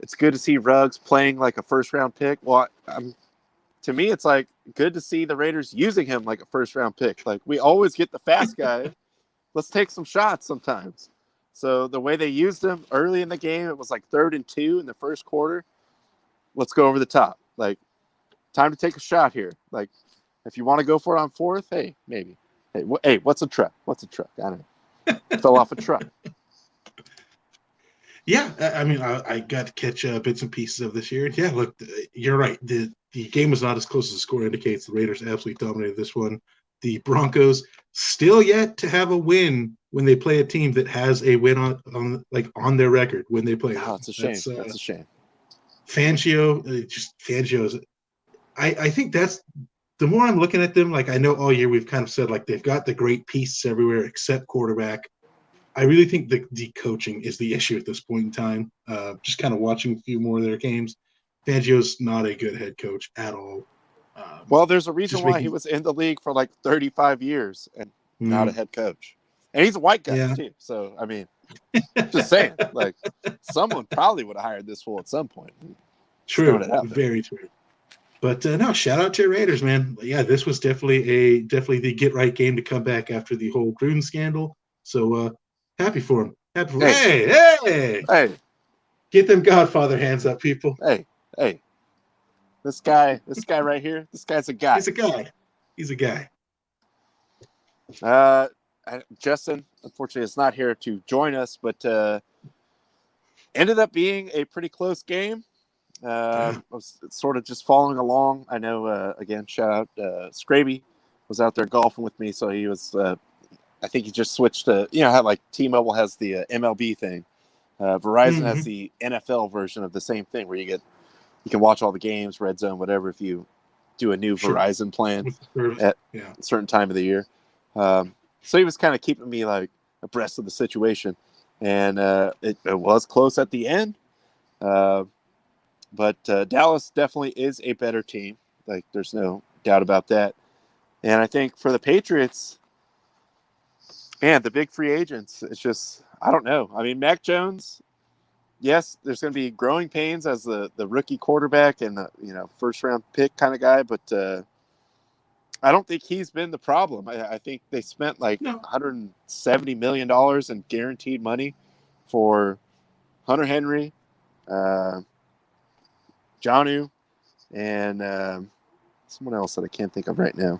S2: it's good to see Ruggs playing like a first-round pick. Well, to me, it's like good to see the Raiders using him like a first-round pick. Like, we always get the fast guy. Let's take some shots sometimes. So the way they used him early in the game, it was like 3rd and 2 in the first quarter. Let's go over the top. Like, time to take a shot here. Like, if you want to go for it on 4th, hey, maybe. Hey, what's a truck? I don't know. Fell off a truck.
S1: Yeah, I mean, I got to catch bits and pieces of this year. Yeah, look, you're right. The game was not as close as the score indicates. The Raiders absolutely dominated this one. The Broncos still yet to have a win when they play a team that has a win on their record when they play.
S2: Oh, it's a shame. That's a shame.
S1: Fangio's. I think that's the more I'm looking at them. Like, I know all year we've kind of said like they've got the great pieces everywhere except quarterback. I really think the coaching is the issue at this point in time. Just kind of watching a few more of their games. Fangio's not a good head coach at all.
S2: Well, there's a reason why he was in the league for like 35 years and not a head coach. And he's a white guy, too. So, I mean, just saying. Like, someone probably would have hired this fool at some point.
S1: True. Very true. But, no, shout out to your Raiders, man. Yeah, this was definitely the get-right game to come back after the whole Gruden scandal. So, happy for him. Hey! Get them Godfather hands up, people.
S2: Hey. This guy right here, this guy's a guy.
S1: He's a guy.
S2: Justin, unfortunately, is not here to join us, but ended up being a pretty close game. I was sort of just following along. I know, again, shout out, Scraby was out there golfing with me, so he was I think he just switched to, how like T-Mobile has the MLB thing. Verizon has the NFL version of the same thing where you can watch all the games, red zone, whatever, if you do a new Verizon plan at a certain time of the year. So he was kind of keeping me like abreast of the situation. And it was close at the end. But Dallas definitely is a better team. Like, there's no doubt about that. And I think for the Patriots, man, the big free agents, it's just, I don't know. I mean, Mac Jones, yes, there's going to be growing pains as the rookie quarterback and the first round pick kind of guy, but I don't think he's been the problem. I think they spent like
S1: No.
S2: $170 million in guaranteed money for Hunter Henry, Jonnu, and someone else that I can't think of right now.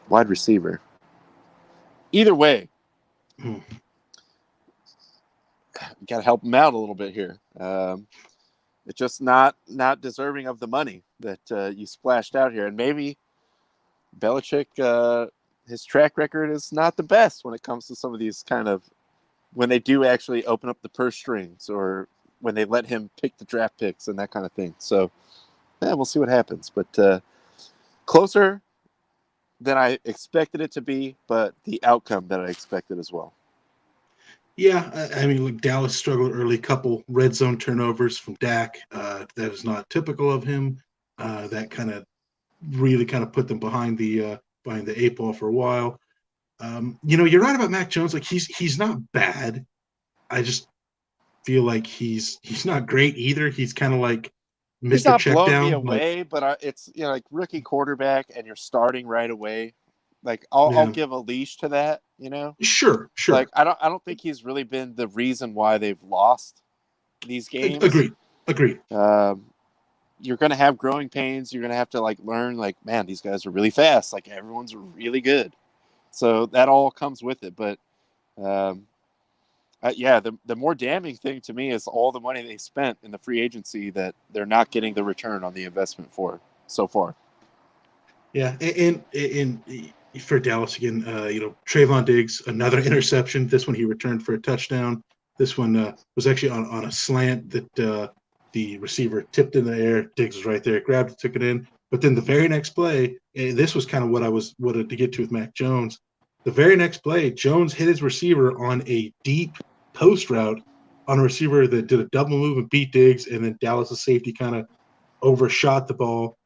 S2: Wide receiver. Either way, you got to help him out a little bit here. It's just not deserving of the money that you splashed out here. And maybe Belichick, his track record is not the best when it comes to some of these kind of, when they do actually open up the purse strings or when they let him pick the draft picks and that kind of thing. So, we'll see what happens. But closer than I expected it to be, but the outcome that I expected as well.
S1: Yeah, I mean, look, Dallas struggled early, couple red zone turnovers from Dak. That is not typical of him. That kind of really kind of put them behind the eight ball for a while. You're right about Mac Jones. Like he's not bad. I just feel like he's not great either. He's kind of like
S2: He's
S1: Mr.
S2: not
S1: Check
S2: blowing
S1: Down.
S2: me away, but it's like rookie quarterback, and you're starting right away. Like I'll give a leash to that,
S1: Sure.
S2: Like I don't think he's really been the reason why they've lost these games.
S1: Agreed.
S2: You're gonna have growing pains. You're gonna have to like learn. Like, man, these guys are really fast. Like everyone's really good. So that all comes with it. But the more damning thing to me is all the money they spent in the free agency that they're not getting the return on the investment for so far.
S1: Yeah, and for Dallas again, Trayvon Diggs, another interception. This one he returned for a touchdown. This one was actually on a slant that the receiver tipped in the air. Diggs was right there, grabbed it, took it in. But then the very next play, this was kind of what I wanted to get to with Mac Jones. The very next play, Jones hit his receiver on a deep post route on a receiver that did a double move and beat Diggs, and then Dallas' safety kind of overshot the ball,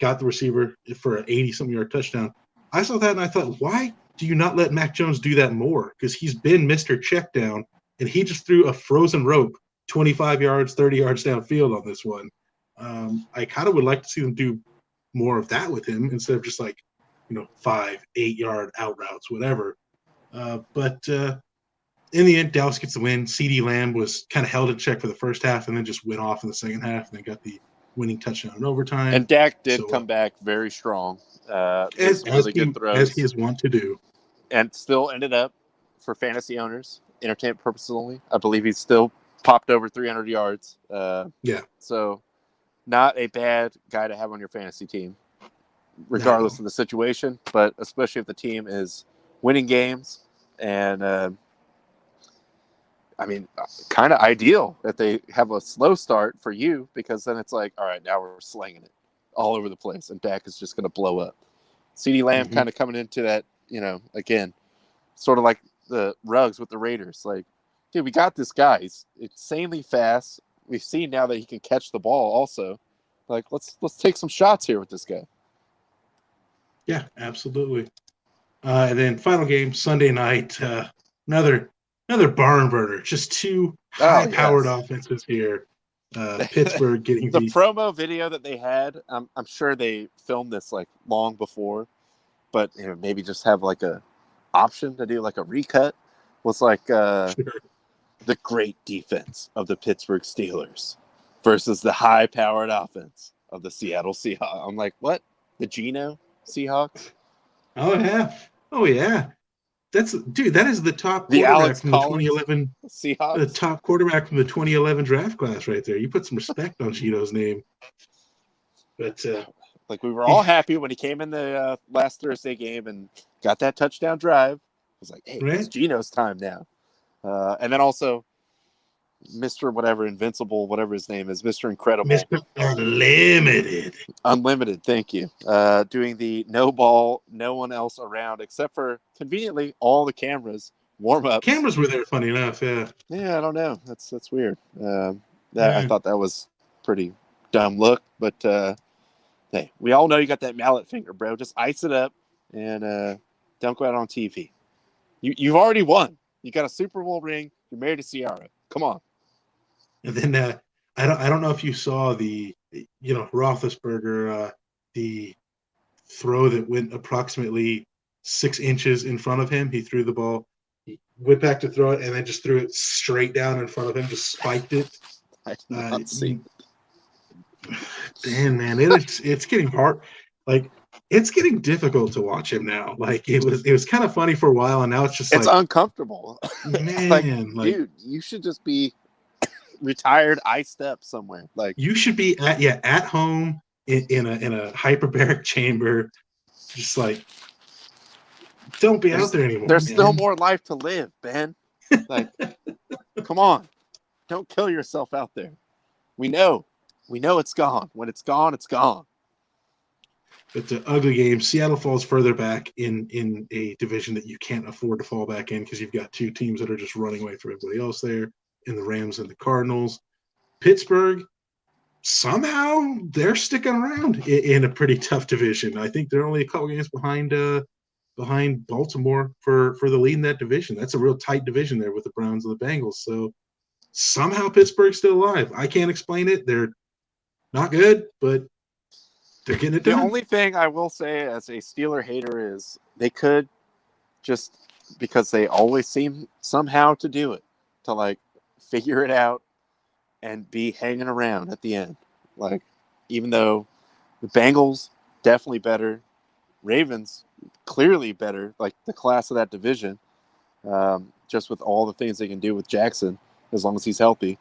S1: got the receiver for an 80-something yard touchdown. I saw that and I thought, why do you not let Mac Jones do that more? Because he's been Mr. Checkdown, and he just threw a frozen rope 25 yards, 30 yards downfield on this one. I kind of would like to see them do more of that with him instead of just 5, 8 yard out routes, whatever. But in the end, Dallas gets the win. CeeDee Lamb was kind of held in check for the first half and then just went off in the second half and then got the winning touchdown in overtime.
S2: And Dak did come back very strong.
S1: As he is wont to do.
S2: And still ended up, for fantasy owners, entertainment purposes only, I believe he's still popped over 300 yards. So not a bad guy to have on your fantasy team, regardless of the situation, but especially if the team is winning games. And, kind of ideal that they have a slow start for you, because then it's like, all right, now we're slinging it all over the place, and Dak is just going to blow up. CeeDee Lamb kind of coming into that, again, sort of like the Ruggs with the Raiders. Like, dude, we got this guy. He's insanely fast. We've seen now that he can catch the ball also. Like, let's take some shots here with this guy.
S1: Yeah, absolutely. And then final game, Sunday night, another barn burner. Just two high-powered offenses here. Pittsburgh getting
S2: the promo video that they had. I'm sure they filmed this like long before, but maybe just have like a option to do like a recut. Was like the great defense of the Pittsburgh Steelers versus the high-powered offense of the Seattle Seahawks. I'm like, what? The Geno Seahawks?
S1: Oh yeah. That is the top
S2: the
S1: quarterback
S2: Alex
S1: from
S2: Collins
S1: the 2011
S2: Seahawks.
S1: The top quarterback from the 2011 draft class right there. You put some respect on Geno's name. But
S2: like, we were all happy when he came in the last Thursday game and got that touchdown drive. I was like, hey, it's Geno's time now. And then also Mr. whatever, Invincible, whatever his name is, Mr. Incredible.
S1: Mr.
S2: Unlimited, thank you. Doing the no ball, no one else around, except for, conveniently, all the cameras, warm-ups.
S1: Cameras were there, funny enough, yeah.
S2: Yeah, I don't know. That's weird. I thought that was pretty dumb look, but hey, we all know you got that mallet finger, bro. Just ice it up and don't go out on TV. You've already won. You got a Super Bowl ring. You're married to Ciara. Come on.
S1: And then I don't know if you saw the Roethlisberger the throw that went approximately 6 inches in front of him. He threw the ball. He went back to throw it and then just threw it straight down in front of him. Just spiked it.
S2: I did not see.
S1: Damn, man, it's getting hard. Like it's getting difficult to watch him now. Like it was kind of funny for a while, and now it's just
S2: uncomfortable.
S1: Man,
S2: dude, you should just be retired, iced up somewhere. Like
S1: you should be at home in a hyperbaric chamber, just like don't be out there anymore.
S2: There's
S1: man.
S2: still more life to live, Ben. Like, come on, don't kill yourself out there. We know it's gone. When it's gone, it's gone.
S1: It's an ugly game. Seattle falls further back in a division that you can't afford to fall back in because you've got two teams that are just running away from everybody else there in the Rams and the Cardinals. Pittsburgh, somehow they're sticking around in a pretty tough division. I think they're only a couple games behind Baltimore for the lead in that division. That's a real tight division there with the Browns and the Bengals. So somehow Pittsburgh's still alive. I can't explain it. They're not good, but they're getting it done.
S2: The only thing I will say as a Steeler hater is they could just, because they always seem somehow to do it, to like figure it out and be hanging around at the end. Like, even though the Bengals definitely better, Ravens clearly better, like the class of that division, just with all the things they can do with Jackson as long as he's healthy.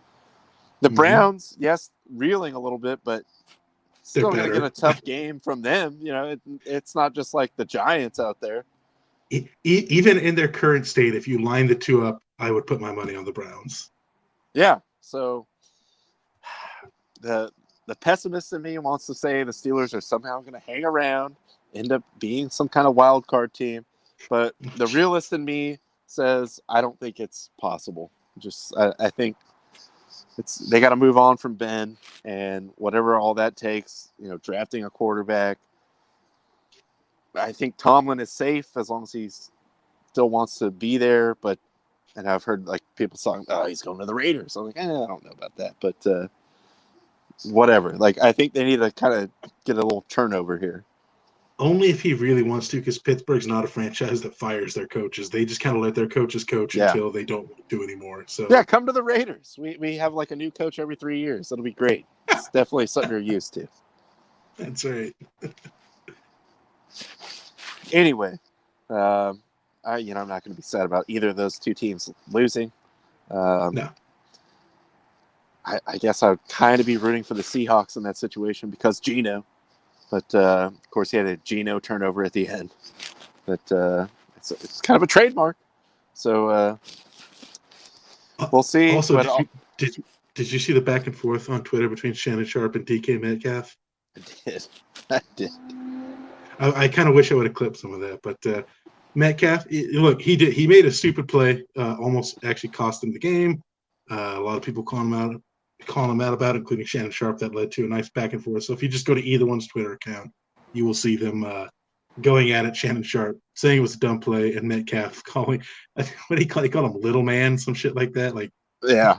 S2: The Browns, yes, reeling a little bit, but still going to get a tough game from them. You know, it's not just like the Giants out there.
S1: Even in their current state, if you line the two up, I would put my money on the Browns.
S2: Yeah. So the pessimist in me wants to say the Steelers are somehow going to hang around, end up being some kind of wild card team. But the realist in me says I don't think it's possible. I think they got to move on from Ben and whatever all that takes, you know, drafting a quarterback. I think Tomlin is safe as long as he still wants to be there. And I've heard like people talking, oh, he's going to the Raiders. I'm like, I don't know about that, but whatever. Like, I think they need to kind of get a little turnover here.
S1: Only if he really wants to, because Pittsburgh's not a franchise that fires their coaches. They just kind of let their coaches coach until they don't do anymore. So
S2: yeah, come to the Raiders. We have like a new coach every 3 years. That'll be great. It's definitely something you're used to.
S1: That's right.
S2: Anyway, I'm not going to be sad about either of those two teams losing.
S1: No.
S2: I guess I would kind of be rooting for the Seahawks in that situation because Geno. But, of course, he had a Geno turnover at the end. But it's kind of a trademark. So we'll see.
S1: Also, did you see the back and forth on Twitter between Shannon Sharp and DK Metcalf?
S2: I did.
S1: I kind of wish I would have clipped some of that. But Metcalf, look, he made a stupid play, almost actually cost him the game. A lot of people calling him out about it, including Shannon Sharp. That led to a nice back and forth. So if you just go to either one's Twitter account, you will see them going at it. Shannon Sharp saying it was a dumb play, and Metcalf calling what do he call him, little man, some shit like that. Like,
S2: yeah,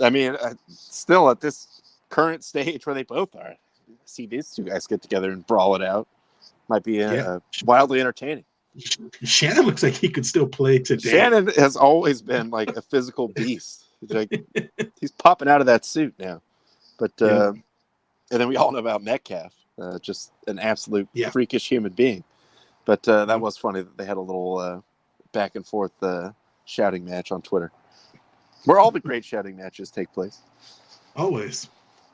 S2: I mean, still at this current stage where they both are, see these two guys get together and brawl it out. Might be wildly entertaining.
S1: Shannon looks like he could still play today.
S2: Shannon has always been like a physical beast. Like, he's popping out of that suit now. But and then we all know about Metcalf, just an absolute freakish human being. But that was funny that they had a little back and forth shouting match on Twitter, where all the great shouting matches take place.
S1: Always.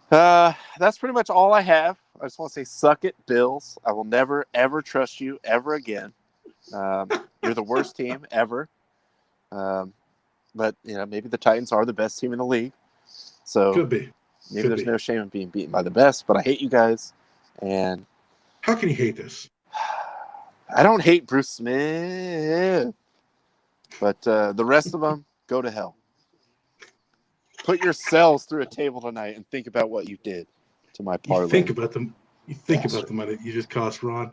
S2: That's pretty much all I have. I just want to say, suck it, Bills. I will never, ever trust you ever again. You're the worst team ever. But, maybe the Titans are the best team in the league. So
S1: could be.
S2: Maybe there's no shame in being beaten by the best, but I hate you guys. And
S1: how can you hate this?
S2: I don't hate Bruce Smith. But the rest of them, go to hell. put your cells through a table tonight and think about what you did to my parlay.
S1: You think about the money you just cost, Ron.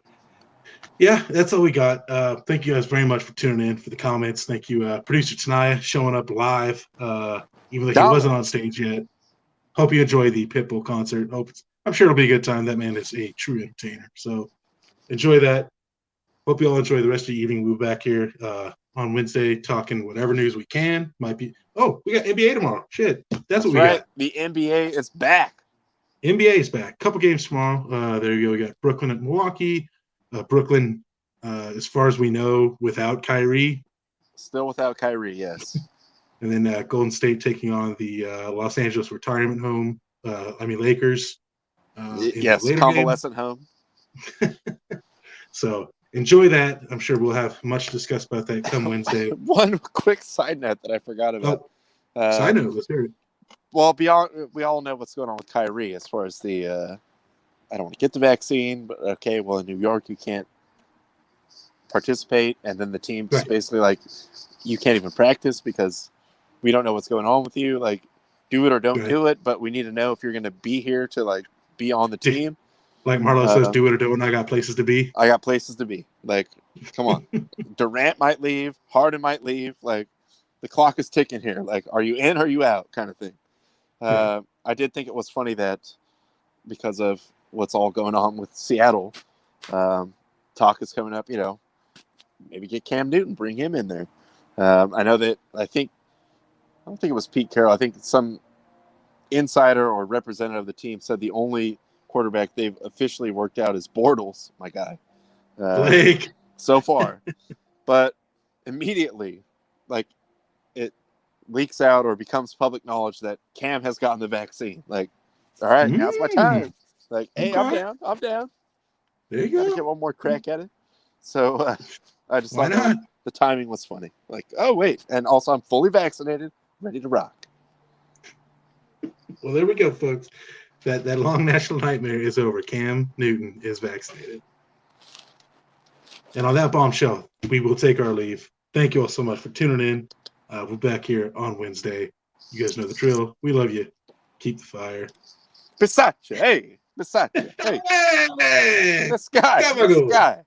S1: Yeah, that's all we got. Thank you guys very much for tuning in, for the comments. Thank you, producer Tanaya, showing up live, even though he wasn't on stage yet. Hope you enjoy the Pitbull concert. I'm sure it'll be a good time. That man is a true entertainer. So enjoy that. Hope you all enjoy the rest of the evening. We'll be back here on Wednesday talking whatever news we can. We got NBA tomorrow. Shit, that's what we got.
S2: The NBA is back.
S1: NBA is back. Couple games tomorrow. There you go. We got Brooklyn at Milwaukee. Brooklyn, as far as we know, without Kyrie.
S2: Still without Kyrie, yes.
S1: And then Golden State taking on the Los Angeles retirement home. Lakers.
S2: Yes, convalescent home.
S1: So enjoy that. I'm sure we'll have much to discuss about that come Wednesday.
S2: One quick side note that I forgot about.
S1: Side note, let's hear it.
S2: Well, we all know what's going on with Kyrie as far as the I don't want to get the vaccine, but okay, well, in New York, you can't participate. And then the team's basically like, you can't even practice because we don't know what's going on with you. Like, do it or don't do it, but we need to know if you're going to be here to, like, be on the team.
S1: Like Marlo says, do it or don't. I got places to be.
S2: I got places to be. Like, come on. Durant might leave. Harden might leave. Like, the clock is ticking here. Like, are you in or are you out kind of thing. I did think it was funny that because of what's all going on with Seattle, talk is coming up, maybe get Cam Newton, bring him in there. I know that I don't think it was Pete Carroll. I think some insider or representative of the team said the only quarterback they've officially worked out is Bortles, my guy.
S1: Blake.
S2: So far. But immediately, like, it leaks out or becomes public knowledge that Cam has gotten the vaccine. Like, all right, now's my time. Like, hey,
S1: Okay.
S2: I'm down.
S1: There you go.
S2: Get one more crack at it. So I just
S1: Why
S2: thought
S1: not?
S2: the timing was funny. Like, oh, wait. And also, I'm fully vaccinated, ready to rock.
S1: Well, there we go, folks. That long national nightmare is over. Cam Newton is vaccinated. And on that bombshell, we will take our leave. Thank you all so much for tuning in. We're back here on Wednesday. You guys know the drill. We love you. Keep the fire.
S2: Versace, hey. Versace, hey.
S1: Hey!
S2: This guy.